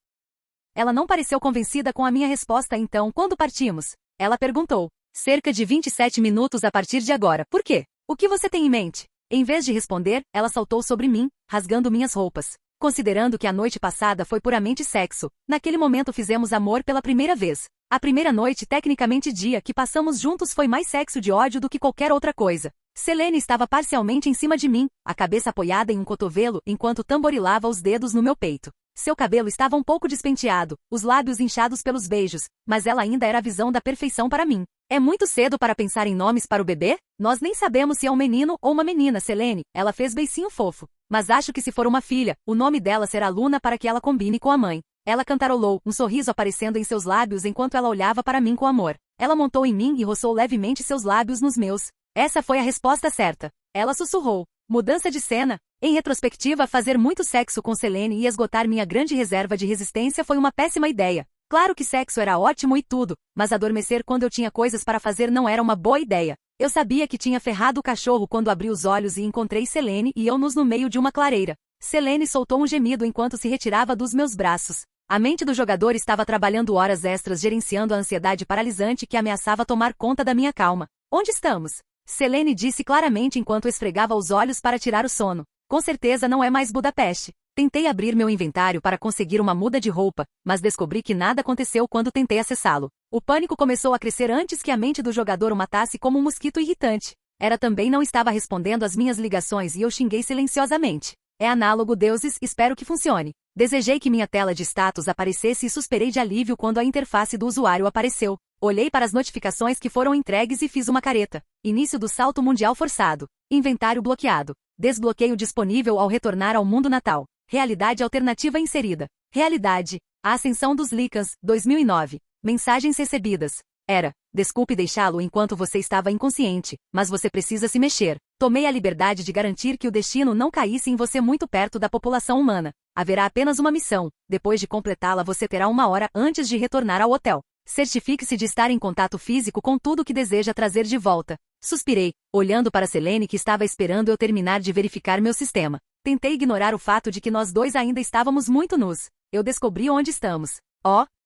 Ela não pareceu convencida com a minha resposta então, quando partimos? Ela perguntou. Cerca de 27 minutos a partir de agora. Por quê? O que você tem em mente? Em vez de responder, ela saltou sobre mim, rasgando minhas roupas. Considerando que a noite passada foi puramente sexo, naquele momento fizemos amor pela primeira vez. A primeira noite, tecnicamente dia, que passamos juntos foi mais sexo de ódio do que qualquer outra coisa. Selene estava parcialmente em cima de mim, a cabeça apoiada em um cotovelo, enquanto tamborilava os dedos no meu peito. Seu cabelo estava um pouco despenteado, os lábios inchados pelos beijos, mas ela ainda era a visão da perfeição para mim. É muito cedo para pensar em nomes para o bebê? Nós nem sabemos se é um menino ou uma menina, Selene. Ela fez beicinho fofo. Mas acho que se for uma filha, o nome dela será Luna para que ela combine com a mãe. Ela cantarolou, um sorriso aparecendo em seus lábios enquanto ela olhava para mim com amor. Ela montou em mim e roçou levemente seus lábios nos meus. Essa foi a resposta certa. Ela sussurrou. Mudança de cena. Em retrospectiva, fazer muito sexo com Selene e esgotar minha grande reserva de resistência foi uma péssima ideia. Claro que sexo era ótimo e tudo, mas adormecer quando eu tinha coisas para fazer não era uma boa ideia. Eu sabia que tinha ferrado o cachorro quando abri os olhos e encontrei Selene e eu nos no meio de uma clareira. Selene soltou um gemido enquanto se retirava dos meus braços. A mente do jogador estava trabalhando horas extras gerenciando a ansiedade paralisante que ameaçava tomar conta da minha calma. Onde estamos? Selene disse claramente enquanto esfregava os olhos para tirar o sono. Com certeza não é mais Budapeste. Tentei abrir meu inventário para conseguir uma muda de roupa, mas descobri que nada aconteceu quando tentei acessá-lo. O pânico começou a crescer antes que a mente do jogador o matasse como um mosquito irritante. Ela também não estava respondendo às minhas ligações e eu xinguei silenciosamente. É análogo, deuses, espero que funcione. Desejei que minha tela de status aparecesse e suspirei de alívio quando a interface do usuário apareceu. Olhei para as notificações que foram entregues e fiz uma careta. Início do salto mundial forçado. Inventário bloqueado. Desbloqueio disponível ao retornar ao mundo natal. Realidade alternativa inserida. Realidade. A ascensão dos Lycans, 2009. Mensagens recebidas. Desculpe deixá-lo enquanto você estava inconsciente, mas você precisa se mexer. Tomei a liberdade de garantir que o destino não caísse em você muito perto da população humana. Haverá apenas uma missão. Depois de completá-la você terá 1 hora antes de retornar ao hotel. Certifique-se de estar em contato físico com tudo que deseja trazer de volta. Suspirei, olhando para Selene que estava esperando eu terminar de verificar meu sistema. Tentei ignorar o fato de que nós dois ainda estávamos muito nus. Eu descobri onde estamos.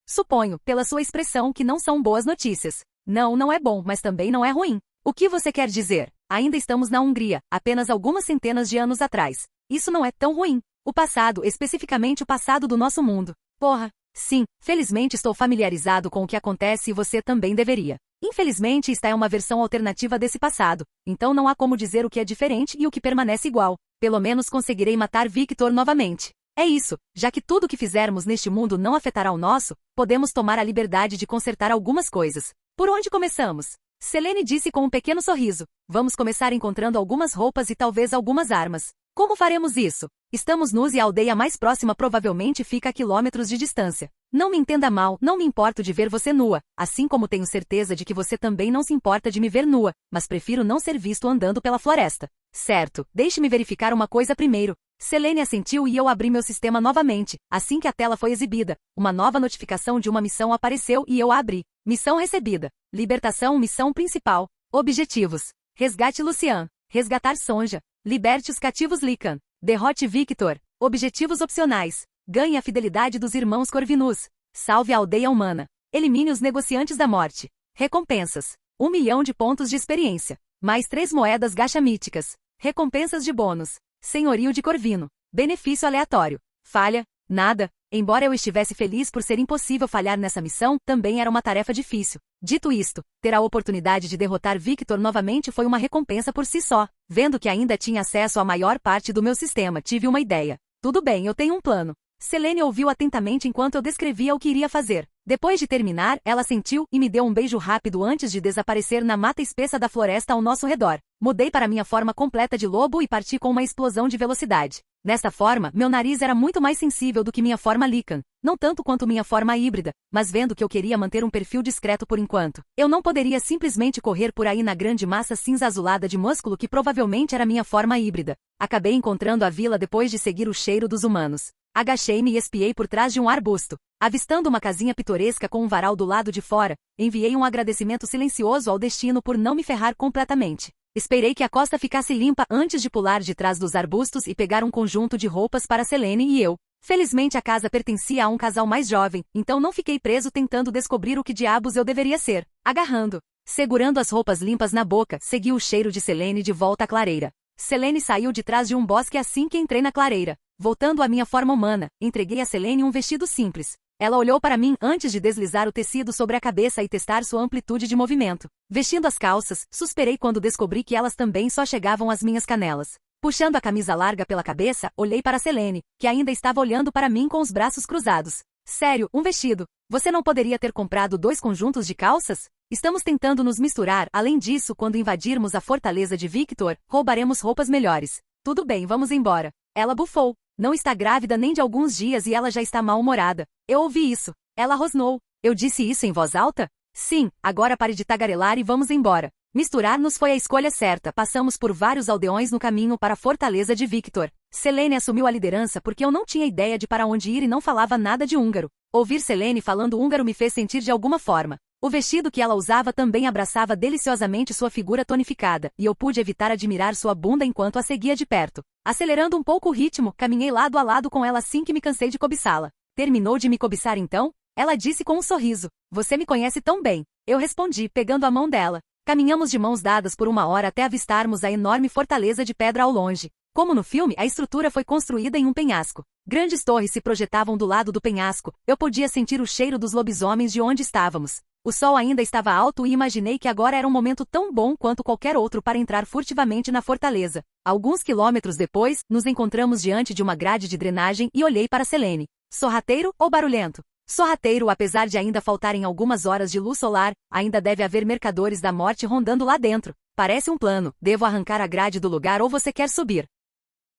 Suponho, pela sua expressão, que não são boas notícias. Não, não é bom, mas também não é ruim. O que você quer dizer? Ainda estamos na Hungria, apenas algumas centenas de anos atrás. Isso não é tão ruim. O passado, especificamente o passado do nosso mundo. Porra. Sim, felizmente estou familiarizado com o que acontece e você também deveria. Infelizmente esta é uma versão alternativa desse passado, então não há como dizer o que é diferente e o que permanece igual. Pelo menos conseguirei matar Victor novamente. É isso, já que tudo o que fizermos neste mundo não afetará o nosso, podemos tomar a liberdade de consertar algumas coisas. Por onde começamos? Selene disse com um pequeno sorriso. Vamos começar encontrando algumas roupas e talvez algumas armas. Como faremos isso? Estamos nus e a aldeia mais próxima provavelmente fica a quilômetros de distância. Não me entenda mal, não me importo de ver você nua, assim como tenho certeza de que você também não se importa de me ver nua, mas prefiro não ser visto andando pela floresta. Certo, deixe-me verificar uma coisa primeiro. Selene assentiu e eu abri meu sistema novamente. Assim que a tela foi exibida, uma nova notificação de uma missão apareceu e eu a abri. Missão recebida. Libertação, missão principal. Objetivos. Resgate Lucian. Resgatar Sonja. Liberte os cativos Lycan. Derrote Victor. Objetivos opcionais. Ganhe a fidelidade dos irmãos Corvinus. Salve a aldeia humana. Elimine os negociantes da morte. Recompensas. 1 milhão de pontos de experiência. Mais 3 moedas gacha míticas. Recompensas de bônus. Senhorio de Corvino. Benefício aleatório. Falha. Nada. Embora eu estivesse feliz por ser impossível falhar nessa missão, também era uma tarefa difícil. Dito isto, ter a oportunidade de derrotar Victor novamente foi uma recompensa por si só. Vendo que ainda tinha acesso à maior parte do meu sistema, tive uma ideia. Tudo bem, eu tenho um plano. Selene ouviu atentamente enquanto eu descrevia o que iria fazer. Depois de terminar, ela assentiu e me deu um beijo rápido antes de desaparecer na mata espessa da floresta ao nosso redor. Mudei para minha forma completa de lobo e parti com uma explosão de velocidade. Nesta forma, meu nariz era muito mais sensível do que minha forma Lycan. Não tanto quanto minha forma híbrida, mas vendo que eu queria manter um perfil discreto por enquanto, eu não poderia simplesmente correr por aí na grande massa cinza azulada de músculo que provavelmente era minha forma híbrida. Acabei encontrando a vila depois de seguir o cheiro dos humanos. Agachei-me e espiei por trás de um arbusto. Avistando uma casinha pitoresca com um varal do lado de fora, enviei um agradecimento silencioso ao destino por não me ferrar completamente. Esperei que a costa ficasse limpa antes de pular de trás dos arbustos e pegar um conjunto de roupas para Selene e eu. Felizmente a casa pertencia a um casal mais jovem, então não fiquei preso tentando descobrir o que diabos eu deveria ser. Agarrando. Segurando as roupas limpas na boca, segui o cheiro de Selene de volta à clareira. Selene saiu de trás de um bosque assim que entrei na clareira. Voltando à minha forma humana, entreguei a Selene um vestido simples. Ela olhou para mim antes de deslizar o tecido sobre a cabeça e testar sua amplitude de movimento. Vestindo as calças, suspirei quando descobri que elas também só chegavam às minhas canelas. Puxando a camisa larga pela cabeça, olhei para Selene, que ainda estava olhando para mim com os braços cruzados. Sério, um vestido? Você não poderia ter comprado 2 conjuntos de calças? Estamos tentando nos misturar, além disso, quando invadirmos a fortaleza de Victor, roubaremos roupas melhores. Tudo bem, vamos embora. Ela bufou. Não está grávida nem de alguns dias e ela já está mal-humorada. Eu ouvi isso. Ela rosnou. Eu disse isso em voz alta? Sim, agora pare de tagarelar e vamos embora. Misturar-nos foi a escolha certa. Passamos por vários aldeões no caminho para a fortaleza de Victor. Selene assumiu a liderança porque eu não tinha ideia de para onde ir e não falava nada de húngaro. Ouvir Selene falando húngaro me fez sentir de alguma forma. O vestido que ela usava também abraçava deliciosamente sua figura tonificada, e eu pude evitar admirar sua bunda enquanto a seguia de perto. Acelerando um pouco o ritmo, caminhei lado a lado com ela assim que me cansei de cobiçá-la. Terminou de me cobiçar então? Ela disse com um sorriso. Você me conhece tão bem. Eu respondi, pegando a mão dela. Caminhamos de mãos dadas por 1 hora até avistarmos a enorme fortaleza de pedra ao longe. Como no filme, a estrutura foi construída em um penhasco. Grandes torres se projetavam do lado do penhasco. Eu podia sentir o cheiro dos lobisomens de onde estávamos. O sol ainda estava alto e imaginei que agora era um momento tão bom quanto qualquer outro para entrar furtivamente na fortaleza. Alguns quilômetros depois, nos encontramos diante de uma grade de drenagem e olhei para Selene. Sorrateiro ou barulhento? Sorrateiro, apesar de ainda faltarem algumas horas de luz solar, ainda deve haver mercadores da morte rondando lá dentro. Parece um plano. Devo arrancar a grade do lugar ou você quer subir?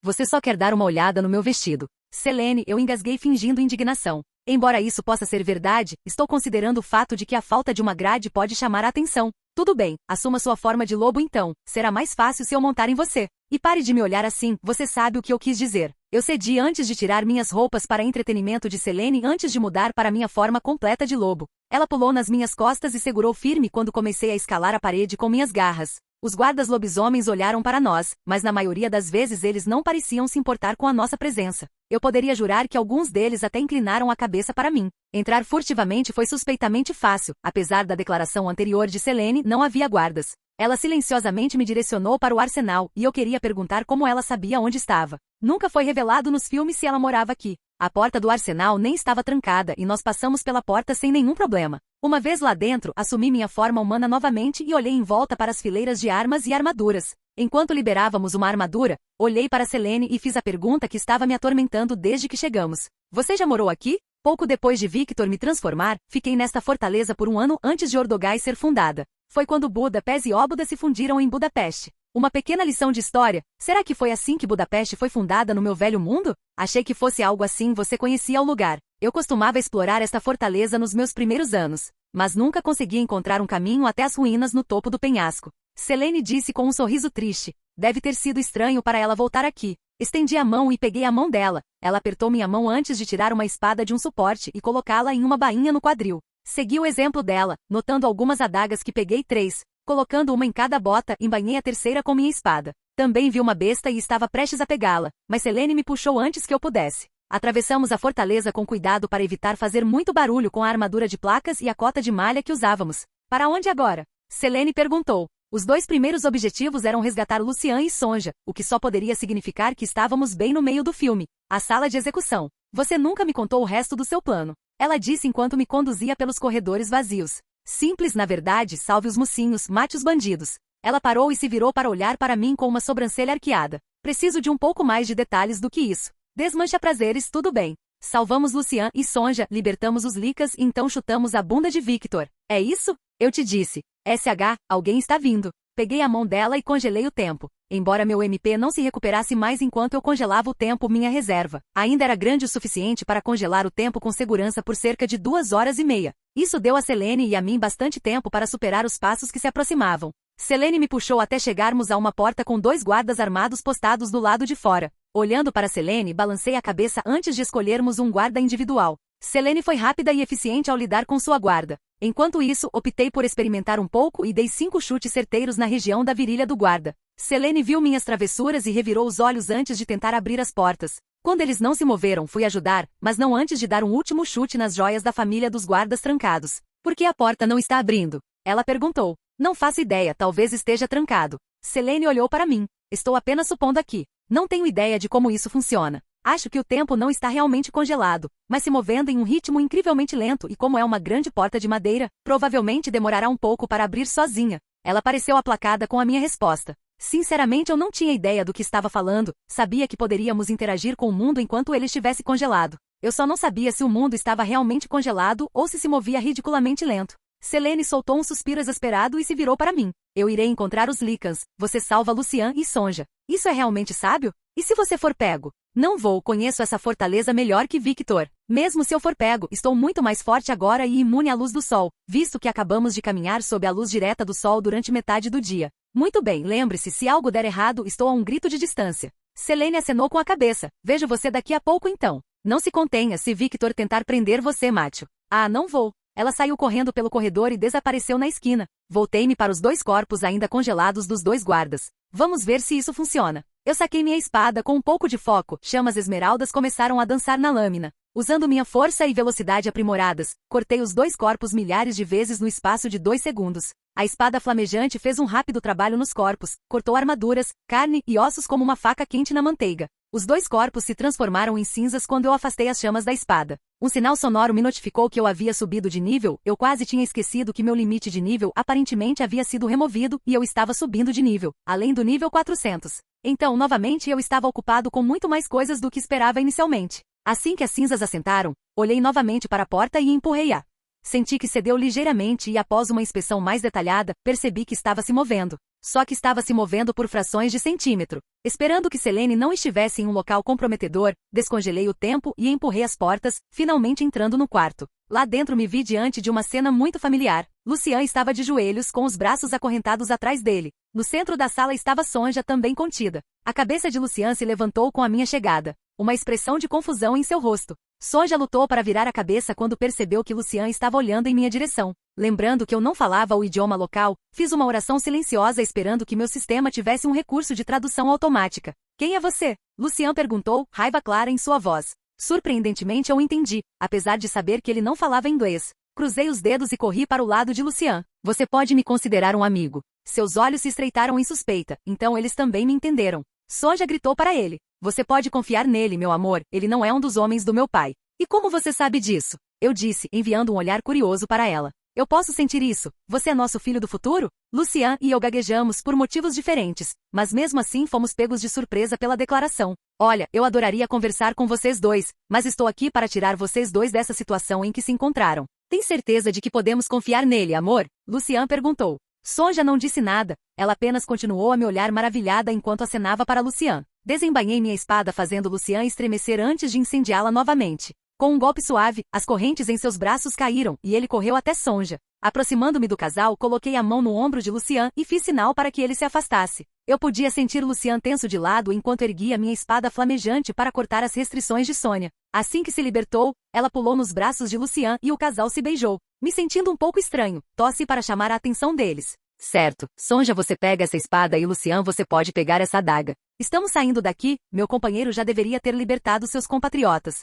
Você só quer dar uma olhada no meu vestido. Selene, eu engasguei fingindo indignação. Embora isso possa ser verdade, estou considerando o fato de que a falta de uma grade pode chamar a atenção. Tudo bem, assuma sua forma de lobo então. Será mais fácil se eu montar em você. E pare de me olhar assim, você sabe o que eu quis dizer. Eu cedi antes de tirar minhas roupas para entretenimento de Selene antes de mudar para minha forma completa de lobo. Ela pulou nas minhas costas e segurou firme quando comecei a escalar a parede com minhas garras. Os guardas lobisomens olharam para nós, mas na maioria das vezes eles não pareciam se importar com a nossa presença. Eu poderia jurar que alguns deles até inclinaram a cabeça para mim. Entrar furtivamente foi suspeitamente fácil. Apesar da declaração anterior de Selene, não havia guardas. Ela silenciosamente me direcionou para o arsenal, e eu queria perguntar como ela sabia onde estava. Nunca foi revelado nos filmes se ela morava aqui. A porta do arsenal nem estava trancada e nós passamos pela porta sem nenhum problema. Uma vez lá dentro, assumi minha forma humana novamente e olhei em volta para as fileiras de armas e armaduras. Enquanto liberávamos uma armadura, olhei para Selene e fiz a pergunta que estava me atormentando desde que chegamos. Você já morou aqui? Pouco depois de Victor me transformar, fiquei nesta fortaleza por 1 ano antes de Ordogai ser fundada. Foi quando Budapeste e Óbuda se fundiram em Budapeste. Uma pequena lição de história. Será que foi assim que Budapeste foi fundada no meu velho mundo? Achei que fosse algo assim, você conhecia o lugar. Eu costumava explorar esta fortaleza nos meus primeiros anos, mas nunca consegui encontrar um caminho até as ruínas no topo do penhasco. Selene disse com um sorriso triste. Deve ter sido estranho para ela voltar aqui. Estendi a mão e peguei a mão dela. Ela apertou minha mão antes de tirar uma espada de um suporte e colocá-la em uma bainha no quadril. Segui o exemplo dela, notando algumas adagas que peguei 3. Colocando uma em cada bota, embainhei a terceira com minha espada. Também vi uma besta e estava prestes a pegá-la, mas Selene me puxou antes que eu pudesse. Atravessamos a fortaleza com cuidado para evitar fazer muito barulho com a armadura de placas e a cota de malha que usávamos. Para onde agora? Selene perguntou. Os 2 primeiros objetivos eram resgatar Lucian e Sonja, o que só poderia significar que estávamos bem no meio do filme. A sala de execução. Você nunca me contou o resto do seu plano. Ela disse enquanto me conduzia pelos corredores vazios. Simples, na verdade, salve os mocinhos, mate os bandidos. Ela parou e se virou para olhar para mim com uma sobrancelha arqueada. Preciso de um pouco mais de detalhes do que isso. Desmancha prazeres, tudo bem. Salvamos Lucian e Sonja, libertamos os Licas e então chutamos a bunda de Victor. É isso? Eu te disse. SH, alguém está vindo. Peguei a mão dela e congelei o tempo. Embora meu MP não se recuperasse mais enquanto eu congelava o tempo, minha reserva ainda era grande o suficiente para congelar o tempo com segurança por cerca de 2 horas e meia. Isso deu a Selene e a mim bastante tempo para superar os passos que se aproximavam. Selene me puxou até chegarmos a uma porta com 2 guardas armados postados do lado de fora. Olhando para Selene, balancei a cabeça antes de escolhermos um guarda individual. Selene foi rápida e eficiente ao lidar com sua guarda. Enquanto isso, optei por experimentar um pouco e dei 5 chutes certeiros na região da virilha do guarda. Selene viu minhas travessuras e revirou os olhos antes de tentar abrir as portas. Quando eles não se moveram, fui ajudar, mas não antes de dar um último chute nas joias da família dos guardas trancados. Por que a porta não está abrindo? Ela perguntou. Não faço ideia, talvez esteja trancado. Selene olhou para mim. Estou apenas supondo aqui. Não tenho ideia de como isso funciona. Acho que o tempo não está realmente congelado, mas se movendo em um ritmo incrivelmente lento e como é uma grande porta de madeira, provavelmente demorará um pouco para abrir sozinha. Ela pareceu aplacada com a minha resposta. Sinceramente eu não tinha ideia do que estava falando, sabia que poderíamos interagir com o mundo enquanto ele estivesse congelado. Eu só não sabia se o mundo estava realmente congelado ou se movia ridiculamente lento. Selene soltou um suspiro exasperado e se virou para mim. Eu irei encontrar os Lycans. Você salva Lucian e Sonja. Isso é realmente sábio? E se você for pego? Não vou, conheço essa fortaleza melhor que Victor. Mesmo se eu for pego, estou muito mais forte agora e imune à luz do sol, visto que acabamos de caminhar sob a luz direta do sol durante metade do dia. Muito bem, lembre-se, se algo der errado, estou a um grito de distância. Selene acenou com a cabeça. Vejo você daqui a pouco então. Não se contenha se Victor tentar prender você, Mátio. Ah, não vou. Ela saiu correndo pelo corredor e desapareceu na esquina. Voltei-me para os 2 corpos ainda congelados dos 2 guardas. Vamos ver se isso funciona. Eu saquei minha espada com um pouco de foco, chamas esmeraldas começaram a dançar na lâmina. Usando minha força e velocidade aprimoradas, cortei os 2 corpos milhares de vezes no espaço de 2 segundos. A espada flamejante fez um rápido trabalho nos corpos, cortou armaduras, carne e ossos como uma faca quente na manteiga. Os 2 corpos se transformaram em cinzas quando eu afastei as chamas da espada. Um sinal sonoro me notificou que eu havia subido de nível, eu quase tinha esquecido que meu limite de nível aparentemente havia sido removido e eu estava subindo de nível, além do nível 400. Então, novamente eu estava ocupado com muito mais coisas do que esperava inicialmente. Assim que as cinzas assentaram, olhei novamente para a porta e empurrei-a. Senti que cedeu ligeiramente e após uma inspeção mais detalhada, percebi que estava se movendo. Só que estava se movendo por frações de centímetro. Esperando que Selene não estivesse em um local comprometedor, descongelei o tempo e empurrei as portas, finalmente entrando no quarto. Lá dentro me vi diante de uma cena muito familiar. Lucian estava de joelhos com os braços acorrentados atrás dele. No centro da sala estava Sonja também contida. A cabeça de Lucian se levantou com a minha chegada. Uma expressão de confusão em seu rosto. Sonja lutou para virar a cabeça quando percebeu que Lucian estava olhando em minha direção. Lembrando que eu não falava o idioma local, fiz uma oração silenciosa esperando que meu sistema tivesse um recurso de tradução automática. Quem é você? Lucian perguntou, raiva clara em sua voz. Surpreendentemente eu entendi, apesar de saber que ele não falava inglês. Cruzei os dedos e corri para o lado de Lucian. Você pode me considerar um amigo. Seus olhos se estreitaram em suspeita, então eles também me entenderam. Sonja gritou para ele. Você pode confiar nele, meu amor, ele não é um dos homens do meu pai. E como você sabe disso? Eu disse, enviando um olhar curioso para ela. Eu posso sentir isso. Você é nosso filho do futuro? Lucian e eu gaguejamos por motivos diferentes, mas mesmo assim fomos pegos de surpresa pela declaração. Olha, eu adoraria conversar com vocês dois, mas estou aqui para tirar vocês dois dessa situação em que se encontraram. Tem certeza de que podemos confiar nele, amor? Lucian perguntou. Sonja não disse nada, ela apenas continuou a me olhar maravilhada enquanto acenava para Lucian. Desembainhei minha espada fazendo Lucian estremecer antes de incendiá-la novamente. Com um golpe suave, as correntes em seus braços caíram e ele correu até Sonja. Aproximando-me do casal, coloquei a mão no ombro de Lucian e fiz sinal para que ele se afastasse. Eu podia sentir Lucian tenso de lado enquanto erguia minha espada flamejante para cortar as restrições de Sônia. Assim que se libertou, ela pulou nos braços de Lucian e o casal se beijou. Me sentindo um pouco estranho, tossi para chamar a atenção deles. Certo, Sonja você pega essa espada e Lucian você pode pegar essa adaga. Estamos saindo daqui, meu companheiro já deveria ter libertado seus compatriotas.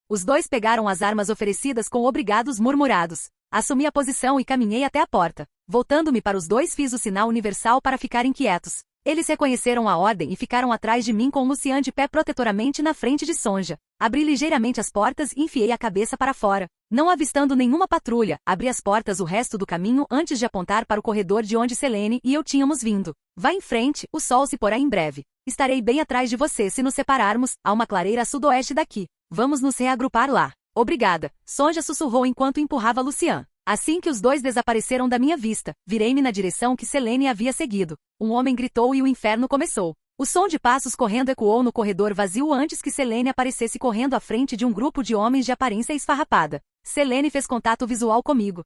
Os dois pegaram as armas oferecidas com obrigados murmurados. Assumi a posição e caminhei até a porta. Voltando-me para os dois fiz o sinal universal para ficarem quietos. Eles reconheceram a ordem e ficaram atrás de mim com Lucian de pé protetoramente na frente de Sonja. Abri ligeiramente as portas e enfiei a cabeça para fora. Não avistando nenhuma patrulha, abri as portas o resto do caminho antes de apontar para o corredor de onde Selene e eu tínhamos vindo. Vá em frente, o sol se porá em breve. Estarei bem atrás de você se nos separarmos, há uma clareira a sudoeste daqui. Vamos nos reagrupar lá. Obrigada, Sonja sussurrou enquanto empurrava Lucian. Assim que os dois desapareceram da minha vista, virei-me na direção que Selene havia seguido. Um homem gritou e o inferno começou. O som de passos correndo ecoou no corredor vazio antes que Selene aparecesse correndo à frente de um grupo de homens de aparência esfarrapada. Selene fez contato visual comigo.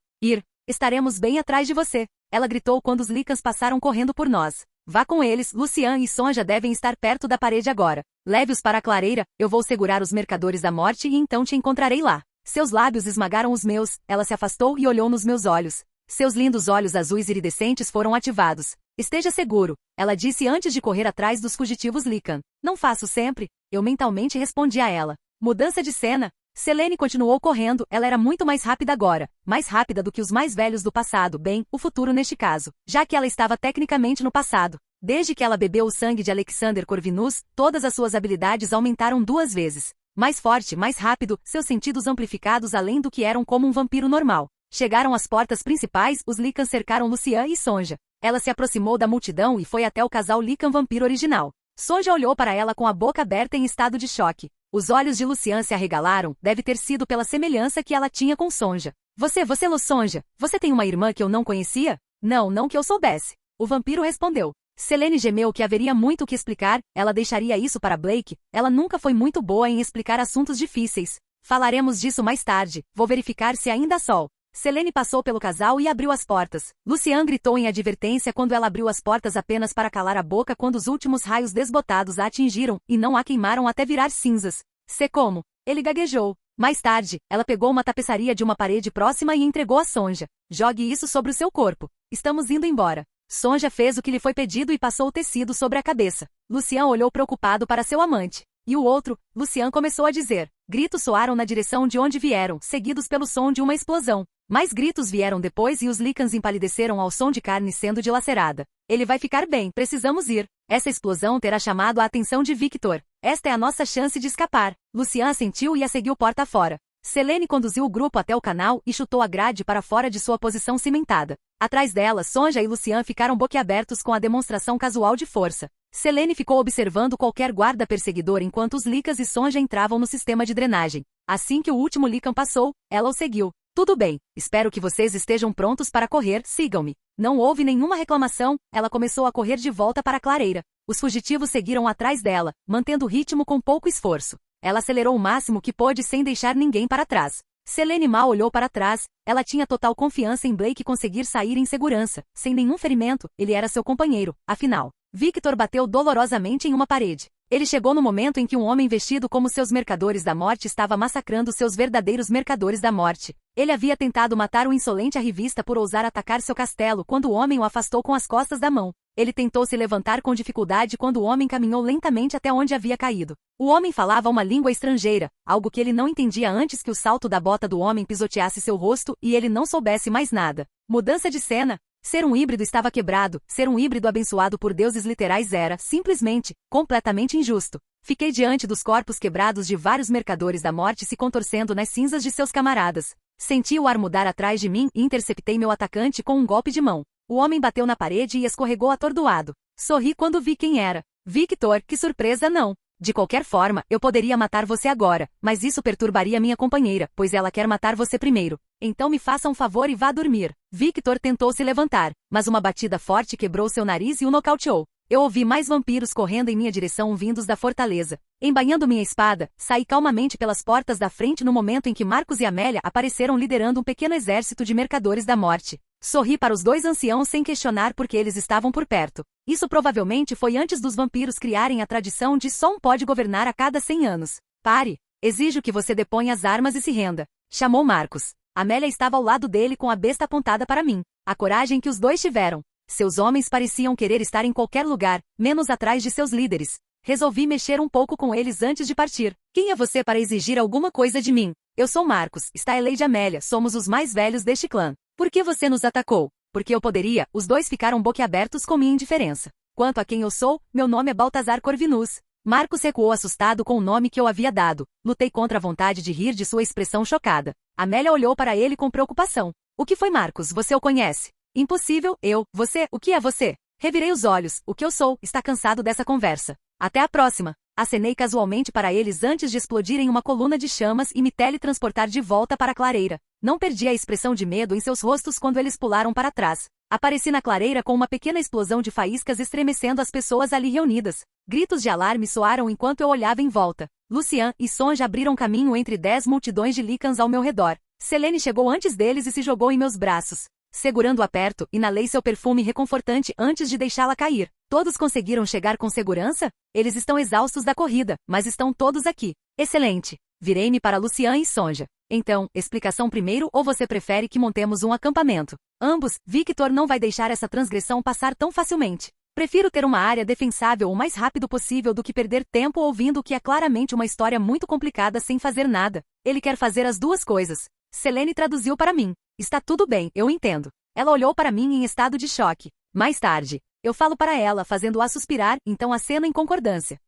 Estaremos bem atrás de você. Ela gritou quando os Lycans passaram correndo por nós. Vá com eles, Lucian e Sonja devem estar perto da parede agora. Leve-os para a clareira, eu vou segurar os mercadores da morte e então te encontrarei lá. Seus lábios esmagaram os meus, ela se afastou e olhou nos meus olhos. Seus lindos olhos azuis iridescentes foram ativados. Esteja seguro, ela disse antes de correr atrás dos fugitivos Lycan. Não faço sempre, eu mentalmente respondi a ela. Mudança de cena. Selene continuou correndo, ela era muito mais rápida agora, mais rápida do que os mais velhos do passado, bem, o futuro neste caso, já que ela estava tecnicamente no passado. Desde que ela bebeu o sangue de Alexander Corvinus, todas as suas habilidades aumentaram 2 vezes. Mais forte, mais rápido, seus sentidos amplificados além do que eram como um vampiro normal. Chegaram às portas principais, os Lycans cercaram Lucian e Sonja. Ela se aproximou da multidão e foi até o casal Lycan vampiro original. Sonja olhou para ela com a boca aberta em estado de choque. Os olhos de Lucian se arregalaram, deve ter sido pela semelhança que ela tinha com Sonja. Você, Sonja, você tem uma irmã que eu não conhecia? Não que eu soubesse. O vampiro respondeu. Selene gemeu que haveria muito o que explicar, ela deixaria isso para Blake, ela nunca foi muito boa em explicar assuntos difíceis. Falaremos disso mais tarde, vou verificar se ainda há sol. Selene passou pelo casal e abriu as portas. Lucian gritou em advertência quando ela abriu as portas apenas para calar a boca quando os últimos raios desbotados a atingiram, e não a queimaram até virar cinzas. Sei como. Ele gaguejou. Mais tarde, ela pegou uma tapeçaria de uma parede próxima e entregou a Sonja. Jogue isso sobre o seu corpo. Estamos indo embora. Sonja fez o que lhe foi pedido e passou o tecido sobre a cabeça. Lucian olhou preocupado para seu amante. E o outro, Lucian começou a dizer. Gritos soaram na direção de onde vieram, seguidos pelo som de uma explosão. Mais gritos vieram depois e os Lycans empalideceram ao som de carne sendo dilacerada. Ele vai ficar bem, precisamos ir. Essa explosão terá chamado a atenção de Victor. Esta é a nossa chance de escapar. Lucian assentiu e a seguiu porta fora. Selene conduziu o grupo até o canal e chutou a grade para fora de sua posição cimentada. Atrás dela, Sonja e Lucian ficaram boquiabertos com a demonstração casual de força. Selene ficou observando qualquer guarda perseguidor enquanto os Lycans e Sonja entravam no sistema de drenagem. Assim que o último Lycan passou, ela o seguiu. Tudo bem, espero que vocês estejam prontos para correr, sigam-me. Não houve nenhuma reclamação, ela começou a correr de volta para a clareira. Os fugitivos seguiram atrás dela, mantendo o ritmo com pouco esforço. Ela acelerou o máximo que pôde sem deixar ninguém para trás. Selene mal olhou para trás, ela tinha total confiança em Blake conseguir sair em segurança, sem nenhum ferimento, ele era seu companheiro, afinal. Victor bateu dolorosamente em uma parede. Ele chegou no momento em que um homem vestido como seus mercadores da morte estava massacrando seus verdadeiros mercadores da morte. Ele havia tentado matar o insolente arrivista por ousar atacar seu castelo quando o homem o afastou com as costas da mão. Ele tentou se levantar com dificuldade quando o homem caminhou lentamente até onde havia caído. O homem falava uma língua estrangeira, algo que ele não entendia antes que o salto da bota do homem pisoteasse seu rosto e ele não soubesse mais nada. Mudança de cena. Ser um híbrido estava quebrado, ser um híbrido abençoado por deuses literais era, simplesmente, completamente injusto. Fiquei diante dos corpos quebrados de vários mercadores da morte se contorcendo nas cinzas de seus camaradas. Senti o ar mudar atrás de mim e interceptei meu atacante com um golpe de mão. O homem bateu na parede e escorregou atordoado. Sorri quando vi quem era. Victor, que surpresa não. De qualquer forma, eu poderia matar você agora, mas isso perturbaria minha companheira, pois ela quer matar você primeiro. Então me faça um favor e vá dormir. Victor tentou se levantar, mas uma batida forte quebrou seu nariz e o nocauteou. Eu ouvi mais vampiros correndo em minha direção vindos da fortaleza. Embainhando minha espada, saí calmamente pelas portas da frente no momento em que Marcos e Amélia apareceram liderando um pequeno exército de mercadores da morte. Sorri para os dois anciãos sem questionar porque eles estavam por perto. Isso provavelmente foi antes dos vampiros criarem a tradição de só um pode governar a cada 100 anos. Pare! Exijo que você deponha as armas e se renda. Chamou Marcos. Amélia estava ao lado dele com a besta apontada para mim. A coragem que os dois tiveram. Seus homens pareciam querer estar em qualquer lugar, menos atrás de seus líderes. Resolvi mexer um pouco com eles antes de partir. Quem é você para exigir alguma coisa de mim? Eu sou Marcos, está a Lady Amélia, somos os mais velhos deste clã. Por que você nos atacou? Porque eu poderia, os dois ficaram boquiabertos com minha indiferença. Quanto a quem eu sou, meu nome é Baltazar Corvinus. Marcos recuou assustado com o nome que eu havia dado. Lutei contra a vontade de rir de sua expressão chocada. Amélia olhou para ele com preocupação. O que foi Marcos? Você o conhece? Impossível, você, o que é você? Revirei os olhos, o que eu sou, está cansado dessa conversa. Até a próxima. Acenei casualmente para eles antes de explodirem uma coluna de chamas e me teletransportar de volta para a clareira. Não perdi a expressão de medo em seus rostos quando eles pularam para trás. Apareci na clareira com uma pequena explosão de faíscas estremecendo as pessoas ali reunidas. Gritos de alarme soaram enquanto eu olhava em volta. Lucian e Sonja abriram caminho entre 10 multidões de Lycans ao meu redor. Selene chegou antes deles e se jogou em meus braços. Segurando-a perto, inalei seu perfume reconfortante antes de deixá-la cair. Todos conseguiram chegar com segurança? Eles estão exaustos da corrida, mas estão todos aqui. Excelente. Virei-me para Lucian e Sonja. Então, explicação primeiro ou você prefere que montemos um acampamento? Ambos, Victor não vai deixar essa transgressão passar tão facilmente. Prefiro ter uma área defensável o mais rápido possível do que perder tempo ouvindo o que é claramente uma história muito complicada sem fazer nada. Ele quer fazer as duas coisas. Selene traduziu para mim. Está tudo bem, eu entendo. Ela olhou para mim em estado de choque. Mais tarde. Eu falo para ela, fazendo-a suspirar, então aceno em concordância.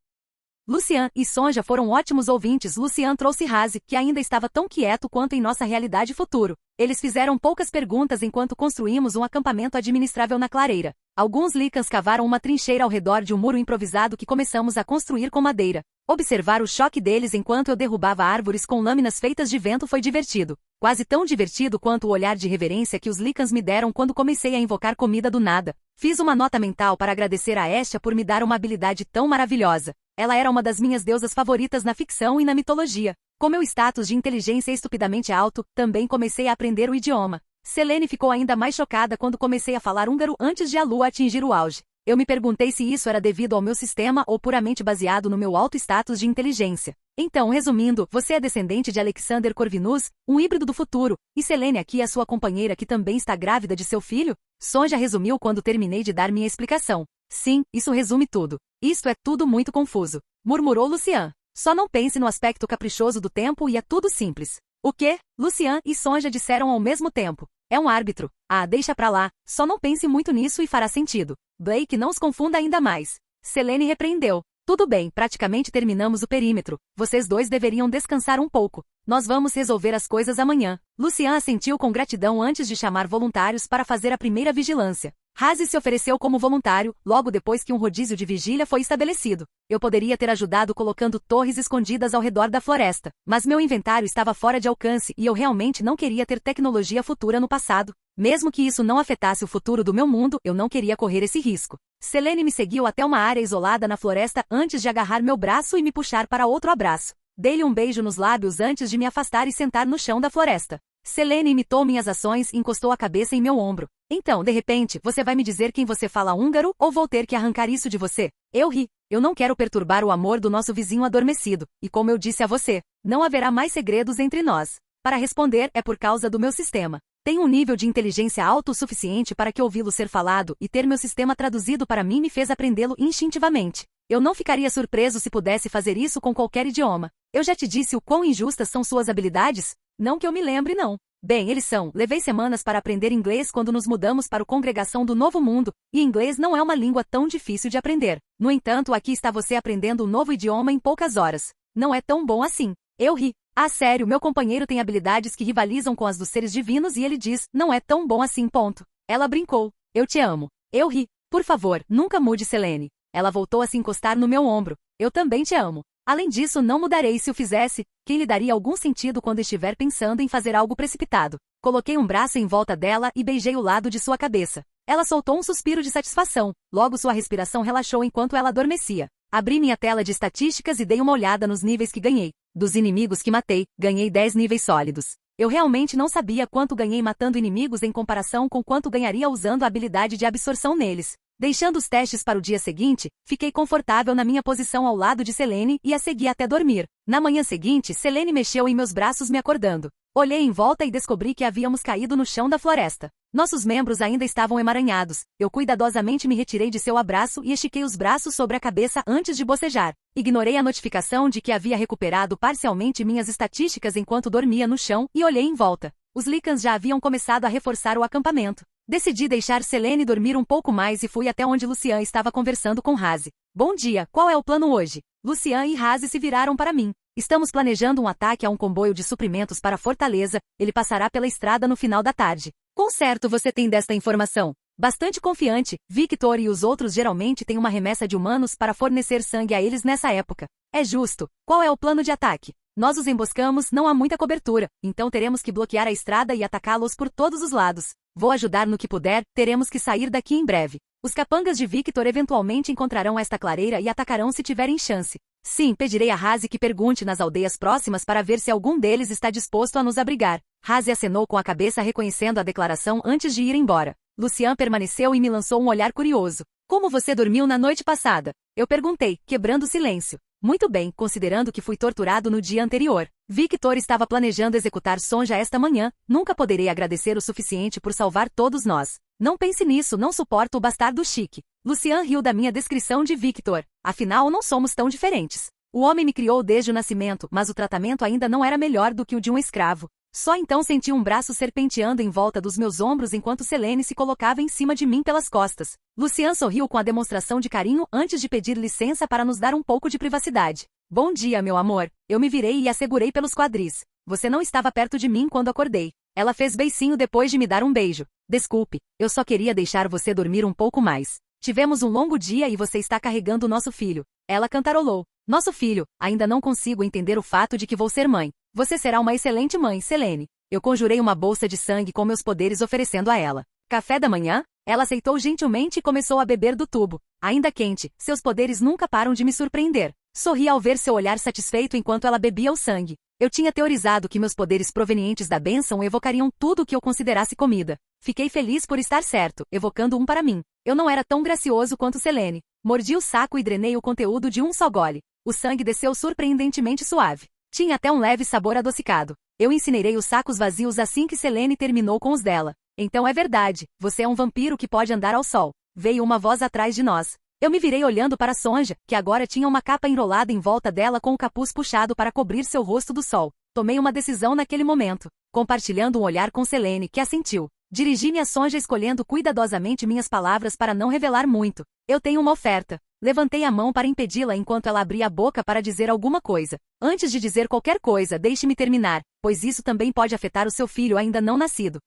Lucian e Sonja foram ótimos ouvintes. Lucian trouxe Razi, que ainda estava tão quieto quanto em nossa realidade futuro. Eles fizeram poucas perguntas enquanto construímos um acampamento administrável na clareira. Alguns Lycans cavaram uma trincheira ao redor de um muro improvisado que começamos a construir com madeira. Observar o choque deles enquanto eu derrubava árvores com lâminas feitas de vento foi divertido. Quase tão divertido quanto o olhar de reverência que os Lycans me deram quando comecei a invocar comida do nada. Fiz uma nota mental para agradecer a Estia por me dar uma habilidade tão maravilhosa. Ela era uma das minhas deusas favoritas na ficção e na mitologia. Com meu status de inteligência estupidamente alto, também comecei a aprender o idioma. Selene ficou ainda mais chocada quando comecei a falar húngaro antes de a lua atingir o auge. Eu me perguntei se isso era devido ao meu sistema ou puramente baseado no meu alto status de inteligência. Então, resumindo, você é descendente de Alexander Corvinus, um híbrido do futuro, e Selene aqui é sua companheira que também está grávida de seu filho? Sonja resumiu quando terminei de dar minha explicação. Sim, isso resume tudo. Isto é tudo muito confuso, murmurou Lucian. Só não pense no aspecto caprichoso do tempo e é tudo simples. O quê? Lucian e Sonja disseram ao mesmo tempo. É um árbitro. Ah, deixa pra lá. Só não pense muito nisso e fará sentido. Blake, não os confunda ainda mais. Selene repreendeu. Tudo bem, praticamente terminamos o perímetro. Vocês dois deveriam descansar um pouco. Nós vamos resolver as coisas amanhã. Lucian assentiu com gratidão antes de chamar voluntários para fazer a primeira vigilância. Razi se ofereceu como voluntário, logo depois que um rodízio de vigília foi estabelecido. Eu poderia ter ajudado colocando torres escondidas ao redor da floresta, mas meu inventário estava fora de alcance e eu realmente não queria ter tecnologia futura no passado. Mesmo que isso não afetasse o futuro do meu mundo, eu não queria correr esse risco. Selene me seguiu até uma área isolada na floresta antes de agarrar meu braço e me puxar para outro abraço. Dei-lhe um beijo nos lábios antes de me afastar e sentar no chão da floresta. Selene imitou minhas ações e encostou a cabeça em meu ombro. Então, de repente, você vai me dizer quem você fala húngaro ou vou ter que arrancar isso de você? Eu ri. Eu não quero perturbar o amor do nosso vizinho adormecido. E como eu disse a você, não haverá mais segredos entre nós. Para responder, é por causa do meu sistema. Tenho um nível de inteligência alto o suficiente para que ouvi-lo ser falado e ter meu sistema traduzido para mim me fez aprendê-lo instintivamente. Eu não ficaria surpreso se pudesse fazer isso com qualquer idioma. Eu já te disse o quão injustas são suas habilidades? Não que eu me lembre, não. Bem, eles são. Levei semanas para aprender inglês quando nos mudamos para a Congregação do Novo Mundo, e inglês não é uma língua tão difícil de aprender. No entanto, aqui está você aprendendo um novo idioma em poucas horas. Não é tão bom assim. Eu ri. Ah, sério, meu companheiro tem habilidades que rivalizam com as dos seres divinos e ele diz, não é tão bom assim, ponto. Ela brincou. Eu te amo. Eu ri. Por favor, nunca mude, Selene. Ela voltou a se encostar no meu ombro. Eu também te amo. Além disso, não mudarei se o fizesse, quem lhe daria algum sentido quando estiver pensando em fazer algo precipitado. Coloquei um braço em volta dela e beijei o lado de sua cabeça. Ela soltou um suspiro de satisfação, logo sua respiração relaxou enquanto ela adormecia. Abri minha tela de estatísticas e dei uma olhada nos níveis que ganhei. Dos inimigos que matei, ganhei 10 níveis sólidos. Eu realmente não sabia quanto ganhei matando inimigos em comparação com quanto ganharia usando a habilidade de absorção neles. Deixando os testes para o dia seguinte, fiquei confortável na minha posição ao lado de Selene e a segui até dormir. Na manhã seguinte, Selene mexeu em meus braços me acordando. Olhei em volta e descobri que havíamos caído no chão da floresta. Nossos membros ainda estavam emaranhados. Eu cuidadosamente me retirei de seu abraço e estiquei os braços sobre a cabeça antes de bocejar. Ignorei a notificação de que havia recuperado parcialmente minhas estatísticas enquanto dormia no chão e olhei em volta. Os Lycans já haviam começado a reforçar o acampamento. Decidi deixar Selene dormir um pouco mais e fui até onde Lucian estava conversando com Razi. Bom dia, qual é o plano hoje? Lucian e Razi se viraram para mim. Estamos planejando um ataque a um comboio de suprimentos para a Fortaleza, ele passará pela estrada no final da tarde. Quão certo você tem desta informação? Bastante confiante, Victor e os outros geralmente têm uma remessa de humanos para fornecer sangue a eles nessa época. É justo. Qual é o plano de ataque? Nós os emboscamos, não há muita cobertura, então teremos que bloquear a estrada e atacá-los por todos os lados. Vou ajudar no que puder, teremos que sair daqui em breve. Os capangas de Victor eventualmente encontrarão esta clareira e atacarão se tiverem chance. Sim, pedirei a Razi que pergunte nas aldeias próximas para ver se algum deles está disposto a nos abrigar. Razi acenou com a cabeça reconhecendo a declaração antes de ir embora. Lucian permaneceu e me lançou um olhar curioso. Como você dormiu na noite passada? Eu perguntei, quebrando o silêncio. Muito bem, considerando que fui torturado no dia anterior. Victor estava planejando executar Sonja esta manhã, nunca poderei agradecer o suficiente por salvar todos nós. Não pense nisso, não suporto o bastardo chique. Lucian riu da minha descrição de Victor. Afinal, não somos tão diferentes. O homem me criou desde o nascimento, mas o tratamento ainda não era melhor do que o de um escravo. Só então senti um braço serpenteando em volta dos meus ombros enquanto Selene se colocava em cima de mim pelas costas. Lucian sorriu com a demonstração de carinho antes de pedir licença para nos dar um pouco de privacidade. Bom dia, meu amor. Eu me virei e a segurei pelos quadris. Você não estava perto de mim quando acordei. Ela fez beicinho depois de me dar um beijo. Desculpe, eu só queria deixar você dormir um pouco mais. Tivemos um longo dia e você está carregando nosso filho. Ela cantarolou. Nosso filho, ainda não consigo entender o fato de que vou ser mãe. Você será uma excelente mãe, Selene. Eu conjurei uma bolsa de sangue com meus poderes oferecendo a ela. Café da manhã? Ela aceitou gentilmente e começou a beber do tubo. Ainda quente, seus poderes nunca param de me surpreender. Sorri ao ver seu olhar satisfeito enquanto ela bebia o sangue. Eu tinha teorizado que meus poderes provenientes da bênção evocariam tudo o que eu considerasse comida. Fiquei feliz por estar certo, evocando um para mim. Eu não era tão gracioso quanto Selene. Mordi o saco e drenei o conteúdo de um só gole. O sangue desceu surpreendentemente suave. Tinha até um leve sabor adocicado. Eu incinerei os sacos vazios assim que Selene terminou com os dela. Então é verdade, você é um vampiro que pode andar ao sol. Veio uma voz atrás de nós. Eu me virei olhando para Sonja, que agora tinha uma capa enrolada em volta dela com o capuz puxado para cobrir seu rosto do sol. Tomei uma decisão naquele momento, compartilhando um olhar com Selene, que assentiu. Dirigi-me a Sonja escolhendo cuidadosamente minhas palavras para não revelar muito. Eu tenho uma oferta. Levantei a mão para impedi-la enquanto ela abria a boca para dizer alguma coisa. Antes de dizer qualquer coisa, deixe-me terminar, pois isso também pode afetar o seu filho ainda não nascido.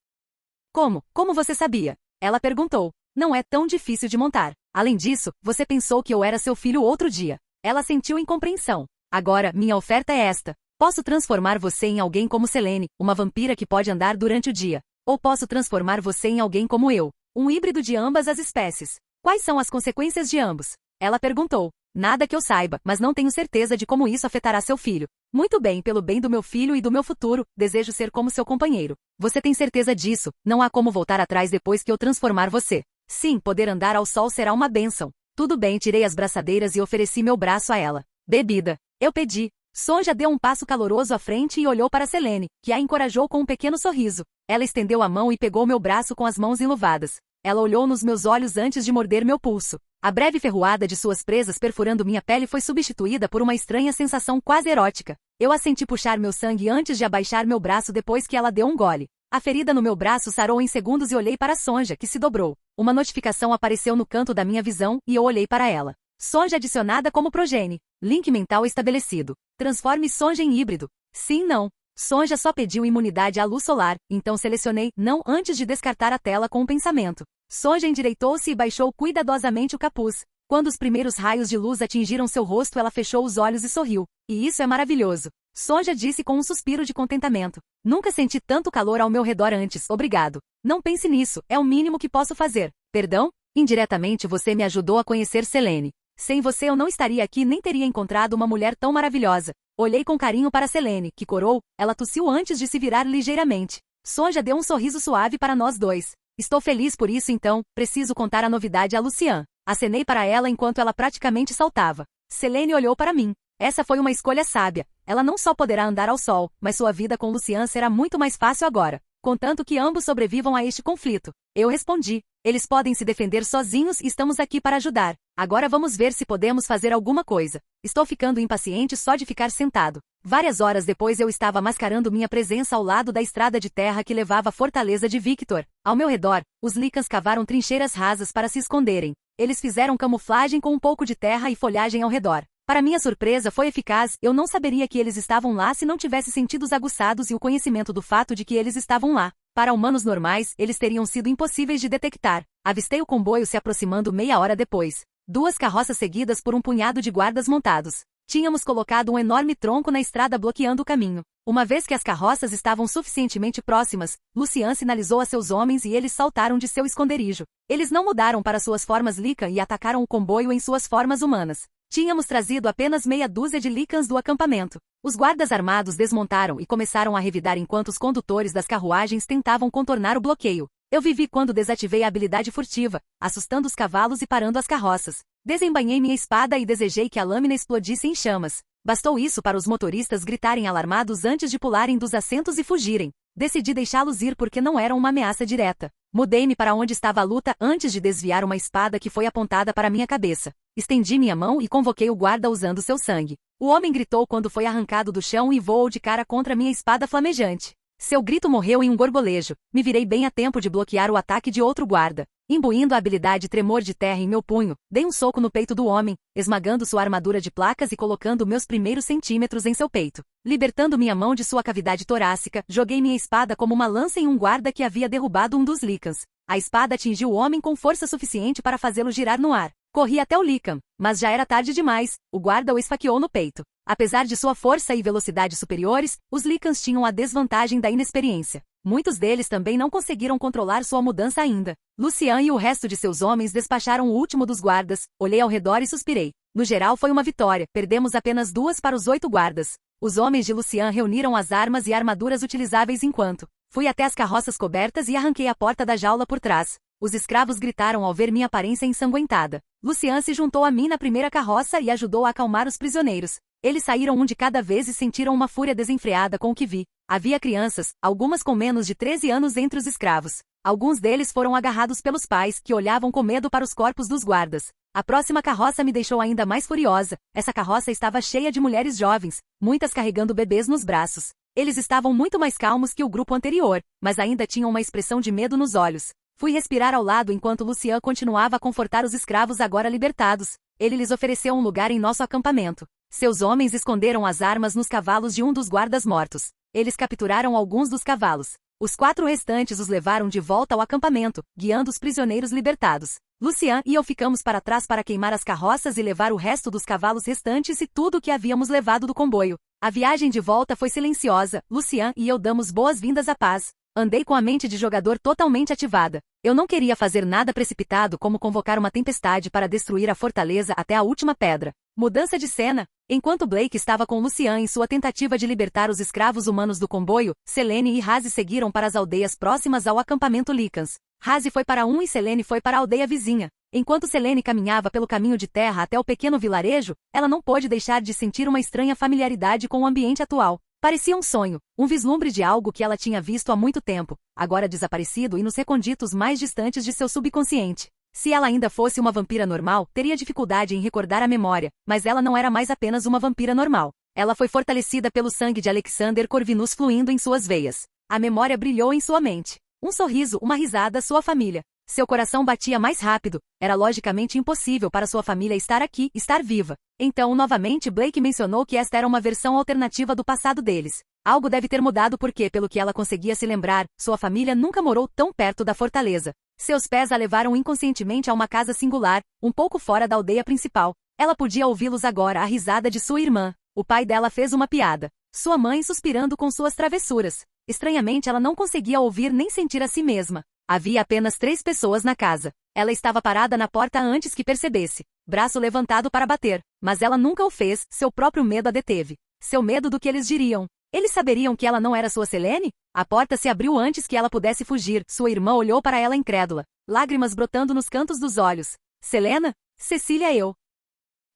Como? Como você sabia? Ela perguntou. Não é tão difícil de montar. Além disso, você pensou que eu era seu filho outro dia. Ela sentiu incompreensão. Agora, minha oferta é esta. Posso transformar você em alguém como Selene, uma vampira que pode andar durante o dia. Ou posso transformar você em alguém como eu, um híbrido de ambas as espécies. Quais são as consequências de ambos? Ela perguntou. Nada que eu saiba, mas não tenho certeza de como isso afetará seu filho. Muito bem, pelo bem do meu filho e do meu futuro, desejo ser como seu companheiro. Você tem certeza disso? Não há como voltar atrás depois que eu transformar você. Sim, poder andar ao sol será uma bênção. Tudo bem, tirei as braçadeiras e ofereci meu braço a ela. Bebida. Eu pedi. Sonja deu um passo caloroso à frente e olhou para Selene, que a encorajou com um pequeno sorriso. Ela estendeu a mão e pegou meu braço com as mãos enluvadas. Ela olhou nos meus olhos antes de morder meu pulso. A breve ferroada de suas presas perfurando minha pele foi substituída por uma estranha sensação quase erótica. Eu a senti puxar meu sangue antes de abaixar meu braço depois que ela deu um gole. A ferida no meu braço sarou em segundos e olhei para Sonja, que se dobrou. Uma notificação apareceu no canto da minha visão e eu olhei para ela. Sonja adicionada como progenie. Link mental estabelecido. Transforme Sonja em híbrido. Sim, não. Sonja só pediu imunidade à luz solar, então selecionei não antes de descartar a tela com um pensamento. Sonja endireitou-se e baixou cuidadosamente o capuz. Quando os primeiros raios de luz atingiram seu rosto, ela fechou os olhos e sorriu. E isso é maravilhoso. Sonja disse com um suspiro de contentamento. Nunca senti tanto calor ao meu redor antes, obrigado. Não pense nisso, é o mínimo que posso fazer. Perdão? Indiretamente você me ajudou a conhecer Selene. Sem você eu não estaria aqui nem teria encontrado uma mulher tão maravilhosa. Olhei com carinho para Selene, que corou, ela tossiu antes de se virar ligeiramente. Sonja deu um sorriso suave para nós dois. Estou feliz por isso então, preciso contar a novidade a Lucian. Acenei para ela enquanto ela praticamente saltava. Selene olhou para mim. Essa foi uma escolha sábia. Ela não só poderá andar ao sol, mas sua vida com Lucian será muito mais fácil agora, contanto que ambos sobrevivam a este conflito. Eu respondi. Eles podem se defender sozinhos e estamos aqui para ajudar. Agora vamos ver se podemos fazer alguma coisa. Estou ficando impaciente só de ficar sentado. Várias horas depois eu estava mascarando minha presença ao lado da estrada de terra que levava à fortaleza de Victor. Ao meu redor, os Lycans cavaram trincheiras rasas para se esconderem. Eles fizeram camuflagem com um pouco de terra e folhagem ao redor. Para minha surpresa foi eficaz, eu não saberia que eles estavam lá se não tivesse sentidos aguçados e o conhecimento do fato de que eles estavam lá. Para humanos normais, eles teriam sido impossíveis de detectar. Avistei o comboio se aproximando meia hora depois. 2 carroças seguidas por um punhado de guardas montados. Tínhamos colocado um enorme tronco na estrada bloqueando o caminho. Uma vez que as carroças estavam suficientemente próximas, Lucian sinalizou a seus homens e eles saltaram de seu esconderijo. Eles não mudaram para suas formas Lycan e atacaram o comboio em suas formas humanas. Tínhamos trazido apenas meia dúzia de Lycans do acampamento. Os guardas armados desmontaram e começaram a revidar enquanto os condutores das carruagens tentavam contornar o bloqueio. Eu vivi quando desativei a habilidade furtiva, assustando os cavalos e parando as carroças. Desembainhei minha espada e desejei que a lâmina explodisse em chamas. Bastou isso para os motoristas gritarem alarmados antes de pularem dos assentos e fugirem. Decidi deixá-los ir porque não eram uma ameaça direta. Mudei-me para onde estava a luta antes de desviar uma espada que foi apontada para minha cabeça. Estendi minha mão e convoquei o guarda usando seu sangue. O homem gritou quando foi arrancado do chão e voou de cara contra minha espada flamejante. Seu grito morreu em um gorgolejo. Me virei bem a tempo de bloquear o ataque de outro guarda. Imbuindo a habilidade tremor de terra em meu punho, dei um soco no peito do homem, esmagando sua armadura de placas e colocando meus primeiros centímetros em seu peito. Libertando minha mão de sua cavidade torácica, joguei minha espada como uma lança em um guarda que havia derrubado um dos Lycans. A espada atingiu o homem com força suficiente para fazê-lo girar no ar. Corri até o Lycan, mas já era tarde demais, o guarda o esfaqueou no peito. Apesar de sua força e velocidade superiores, os Lycans tinham a desvantagem da inexperiência. Muitos deles também não conseguiram controlar sua mudança ainda. Lucian e o resto de seus homens despacharam o último dos guardas. Olhei ao redor e suspirei. No geral foi uma vitória, perdemos apenas 2 para os 8 guardas. Os homens de Lucian reuniram as armas e armaduras utilizáveis enquanto fui até as carroças cobertas e arranquei a porta da jaula por trás. Os escravos gritaram ao ver minha aparência ensanguentada. Lucian se juntou a mim na primeira carroça e ajudou a acalmar os prisioneiros. Eles saíram um de cada vez e sentiram uma fúria desenfreada com o que vi. Havia crianças, algumas com menos de 13 anos entre os escravos. Alguns deles foram agarrados pelos pais, que olhavam com medo para os corpos dos guardas. A próxima carroça me deixou ainda mais furiosa. Essa carroça estava cheia de mulheres jovens, muitas carregando bebês nos braços. Eles estavam muito mais calmos que o grupo anterior, mas ainda tinham uma expressão de medo nos olhos. Fui respirar ao lado enquanto Lucian continuava a confortar os escravos agora libertados. Ele lhes ofereceu um lugar em nosso acampamento. Seus homens esconderam as armas nos cavalos de um dos guardas mortos. Eles capturaram alguns dos cavalos. Os 4 restantes os levaram de volta ao acampamento, guiando os prisioneiros libertados. Lucian e eu ficamos para trás para queimar as carroças e levar o resto dos cavalos restantes e tudo o que havíamos levado do comboio. A viagem de volta foi silenciosa. Lucian e eu damos boas-vindas à paz. Andei com a mente de jogador totalmente ativada. Eu não queria fazer nada precipitado como convocar uma tempestade para destruir a fortaleza até a última pedra. Mudança de cena. Enquanto Blake estava com Lucian em sua tentativa de libertar os escravos humanos do comboio, Selene e Razi seguiram para as aldeias próximas ao acampamento Lycans. Razi foi para um e Selene foi para a aldeia vizinha. Enquanto Selene caminhava pelo caminho de terra até o pequeno vilarejo, ela não pôde deixar de sentir uma estranha familiaridade com o ambiente atual. Parecia um sonho, um vislumbre de algo que ela tinha visto há muito tempo, agora desaparecido e nos recônditos mais distantes de seu subconsciente. Se ela ainda fosse uma vampira normal, teria dificuldade em recordar a memória, mas ela não era mais apenas uma vampira normal. Ela foi fortalecida pelo sangue de Alexander Corvinus fluindo em suas veias. A memória brilhou em sua mente. Um sorriso, uma risada, sua família. Seu coração batia mais rápido. Era logicamente impossível para sua família estar aqui, estar viva. Então, novamente, Blake mencionou que esta era uma versão alternativa do passado deles. Algo deve ter mudado porque, pelo que ela conseguia se lembrar, sua família nunca morou tão perto da fortaleza. Seus pés a levaram inconscientemente a uma casa singular, um pouco fora da aldeia principal. Ela podia ouvi-los agora, a risada de sua irmã. O pai dela fez uma piada. Sua mãe suspirando com suas travessuras. Estranhamente, ela não conseguia ouvir nem sentir a si mesma. Havia apenas 3 pessoas na casa. Ela estava parada na porta antes que percebesse. Braço levantado para bater. Mas ela nunca o fez, seu próprio medo a deteve. Seu medo do que eles diriam. Eles saberiam que ela não era sua Selene? A porta se abriu antes que ela pudesse fugir. Sua irmã olhou para ela incrédula. Lágrimas brotando nos cantos dos olhos. Selena? Cecília eu.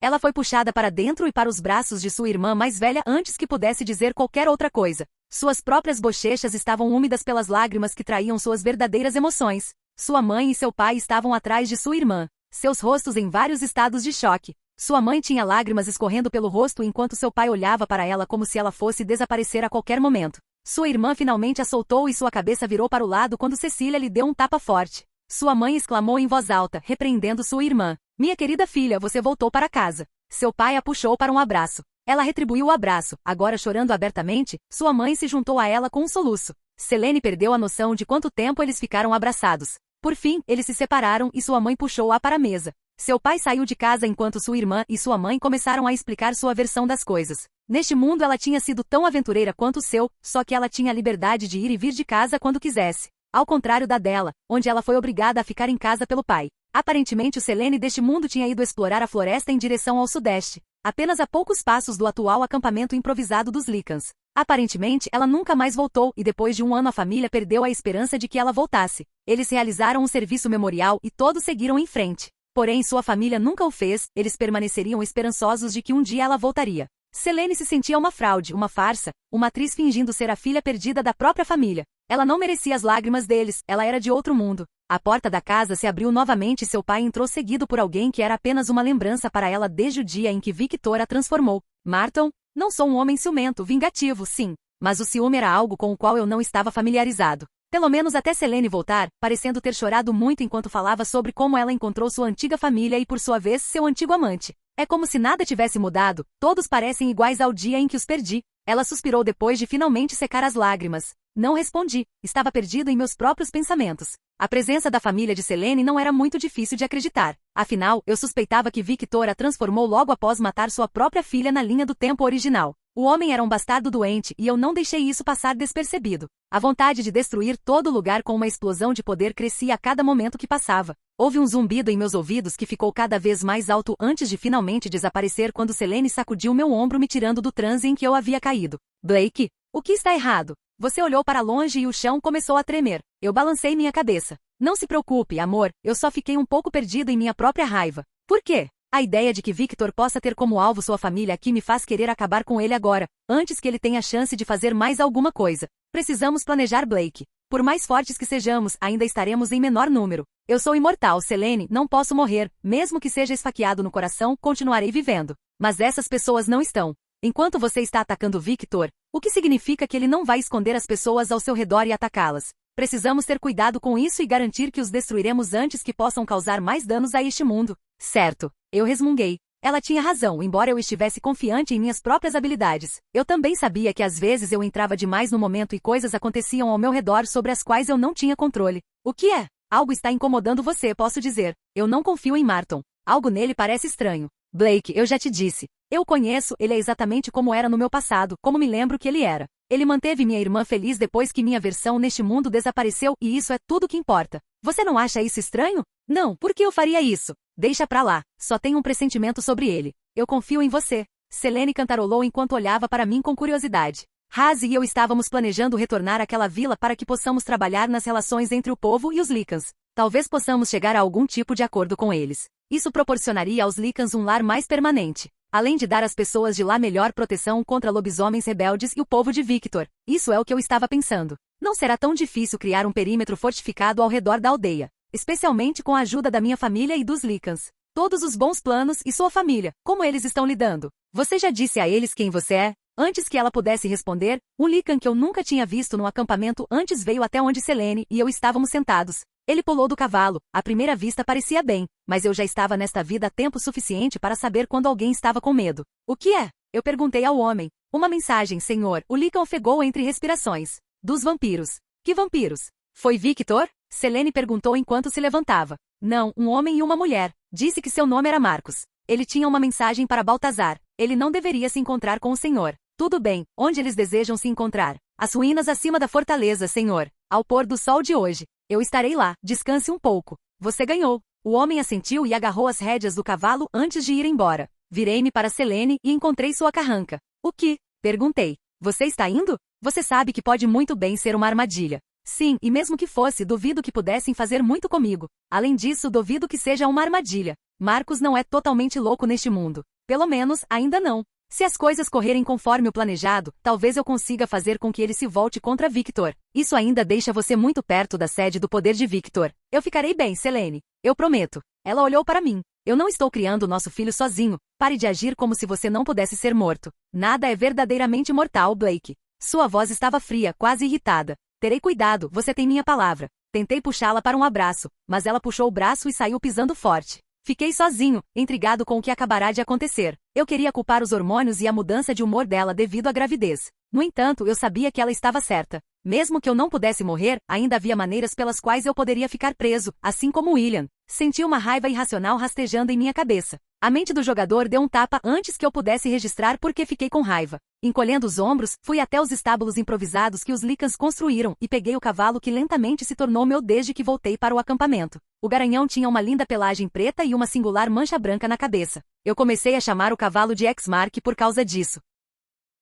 Ela foi puxada para dentro e para os braços de sua irmã mais velha antes que pudesse dizer qualquer outra coisa. Suas próprias bochechas estavam úmidas pelas lágrimas que traíam suas verdadeiras emoções. Sua mãe e seu pai estavam atrás de sua irmã, seus rostos em vários estados de choque. Sua mãe tinha lágrimas escorrendo pelo rosto enquanto seu pai olhava para ela como se ela fosse desaparecer a qualquer momento. Sua irmã finalmente a soltou e sua cabeça virou para o lado quando Cecília lhe deu um tapa forte. Sua mãe exclamou em voz alta, repreendendo sua irmã. Minha querida filha, você voltou para casa. Seu pai a puxou para um abraço. Ela retribuiu o abraço, agora chorando abertamente, sua mãe se juntou a ela com um soluço. Selene perdeu a noção de quanto tempo eles ficaram abraçados. Por fim, eles se separaram e sua mãe puxou-a para a mesa. Seu pai saiu de casa enquanto sua irmã e sua mãe começaram a explicar sua versão das coisas. Neste mundo ela tinha sido tão aventureira quanto o seu, só que ela tinha a liberdade de ir e vir de casa quando quisesse. Ao contrário da dela, onde ela foi obrigada a ficar em casa pelo pai. Aparentemente o Selene deste mundo tinha ido explorar a floresta em direção ao sudeste, apenas a poucos passos do atual acampamento improvisado dos Lycans. Aparentemente ela nunca mais voltou e depois de um ano a família perdeu a esperança de que ela voltasse. Eles realizaram um serviço memorial e todos seguiram em frente. Porém sua família nunca o fez, eles permaneceriam esperançosos de que um dia ela voltaria. Selene se sentia uma fraude, uma farsa, uma atriz fingindo ser a filha perdida da própria família. Ela não merecia as lágrimas deles, ela era de outro mundo. A porta da casa se abriu novamente e seu pai entrou seguido por alguém que era apenas uma lembrança para ela desde o dia em que Victor a transformou. Marton? Não sou um homem ciumento, vingativo, sim. mas o ciúme era algo com o qual eu não estava familiarizado. Pelo menos até Selene voltar, parecendo ter chorado muito enquanto falava sobre como ela encontrou sua antiga família e por sua vez seu antigo amante. É como se nada tivesse mudado, todos parecem iguais ao dia em que os perdi. Ela suspirou depois de finalmente secar as lágrimas. Não respondi, estava perdido em meus próprios pensamentos. A presença da família de Selene não era muito difícil de acreditar. Afinal, eu suspeitava que Victor a transformou logo após matar sua própria filha na linha do tempo original. O homem era um bastardo doente e eu não deixei isso passar despercebido. A vontade de destruir todo o lugar com uma explosão de poder crescia a cada momento que passava. Houve um zumbido em meus ouvidos que ficou cada vez mais alto antes de finalmente desaparecer quando Selene sacudiu meu ombro me tirando do transe em que eu havia caído. Blake, o que está errado? Você olhou para longe e o chão começou a tremer. Eu balancei minha cabeça. Não se preocupe, amor, eu só fiquei um pouco perdido em minha própria raiva. Por quê? A ideia de que Victor possa ter como alvo sua família aqui me faz querer acabar com ele agora, antes que ele tenha chance de fazer mais alguma coisa. Precisamos planejar, Blake. Por mais fortes que sejamos, ainda estaremos em menor número. Eu sou imortal, Selene, não posso morrer. Mesmo que seja esfaqueado no coração, continuarei vivendo. Mas essas pessoas não estão. Enquanto você está atacando Victor, o que significa que ele não vai esconder as pessoas ao seu redor e atacá-las. Precisamos ter cuidado com isso e garantir que os destruiremos antes que possam causar mais danos a este mundo. Certo. Eu resmunguei. Ela tinha razão, embora eu estivesse confiante em minhas próprias habilidades. Eu também sabia que às vezes eu entrava demais no momento e coisas aconteciam ao meu redor sobre as quais eu não tinha controle. O que é? Algo está incomodando você, posso dizer. Eu não confio em Martin. Algo nele parece estranho. Blake, eu já te disse. Eu o conheço, ele é exatamente como era no meu passado, como me lembro que ele era. Ele manteve minha irmã feliz depois que minha versão neste mundo desapareceu e isso é tudo que importa. Você não acha isso estranho? Não, por que eu faria isso? Deixa pra lá, só tenho um pressentimento sobre ele. Eu confio em você. Selene cantarolou enquanto olhava para mim com curiosidade. Razi e eu estávamos planejando retornar àquela vila para que possamos trabalhar nas relações entre o povo e os Lycans. Talvez possamos chegar a algum tipo de acordo com eles. Isso proporcionaria aos Lycans um lar mais permanente, além de dar às pessoas de lá melhor proteção contra lobisomens rebeldes e o povo de Victor. Isso é o que eu estava pensando. Não será tão difícil criar um perímetro fortificado ao redor da aldeia, especialmente com a ajuda da minha família e dos Lycans. Todos os bons planos e sua família, como eles estão lidando? Você já disse a eles quem você é? Antes que ela pudesse responder, um Lycan que eu nunca tinha visto no acampamento antes veio até onde Selene e eu estávamos sentados. Ele pulou do cavalo, à primeira vista parecia bem, mas eu já estava nesta vida há tempo suficiente para saber quando alguém estava com medo. O que é? Eu perguntei ao homem. Uma mensagem, senhor. O Lycan ofegou entre respirações. Dos vampiros. Que vampiros? Foi Victor? Selene perguntou enquanto se levantava. Não, um homem e uma mulher. Disse que seu nome era Marcos. Ele tinha uma mensagem para Baltazar. Ele não deveria se encontrar com o senhor. Tudo bem, onde eles desejam se encontrar? As ruínas acima da fortaleza, senhor. Ao pôr do sol de hoje. Eu estarei lá, descanse um pouco. Você ganhou. O homem assentiu e agarrou as rédeas do cavalo antes de ir embora. Virei-me para Selene e encontrei sua carranca. O que? Perguntei. Você está indo? Você sabe que pode muito bem ser uma armadilha. Sim, e mesmo que fosse, duvido que pudessem fazer muito comigo. Além disso, duvido que seja uma armadilha. Marcos não é totalmente louco neste mundo. Pelo menos, ainda não. Se as coisas correrem conforme o planejado, talvez eu consiga fazer com que ele se volte contra Victor. Isso ainda deixa você muito perto da sede do poder de Victor. Eu ficarei bem, Selene. Eu prometo. Ela olhou para mim. Eu não estou criando nosso filho sozinho. Pare de agir como se você não pudesse ser morto. Nada é verdadeiramente mortal, Blake. Sua voz estava fria, quase irritada. Terei cuidado, você tem minha palavra. Tentei puxá-la para um abraço, mas ela puxou o braço e saiu pisando forte. Fiquei sozinho, intrigado com o que acabará de acontecer. Eu queria culpar os hormônios e a mudança de humor dela devido à gravidez. No entanto, eu sabia que ela estava certa. Mesmo que eu não pudesse morrer, ainda havia maneiras pelas quais eu poderia ficar preso, assim como William. Senti uma raiva irracional rastejando em minha cabeça. A mente do jogador deu um tapa antes que eu pudesse registrar porque fiquei com raiva. Encolhendo os ombros, fui até os estábulos improvisados que os Lycans construíram e peguei o cavalo que lentamente se tornou meu desde que voltei para o acampamento. O garanhão tinha uma linda pelagem preta e uma singular mancha branca na cabeça. Eu comecei a chamar o cavalo de X-Mark por causa disso.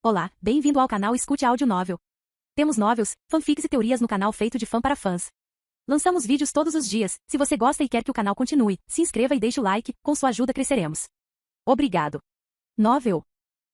Olá, bem-vindo ao canal Escute Áudio Novel. Temos novels, fanfics e teorias no canal feito de fã para fãs. Lançamos vídeos todos os dias. Se você gosta e quer que o canal continue, se inscreva e deixe o like, com sua ajuda cresceremos. Obrigado. Novel.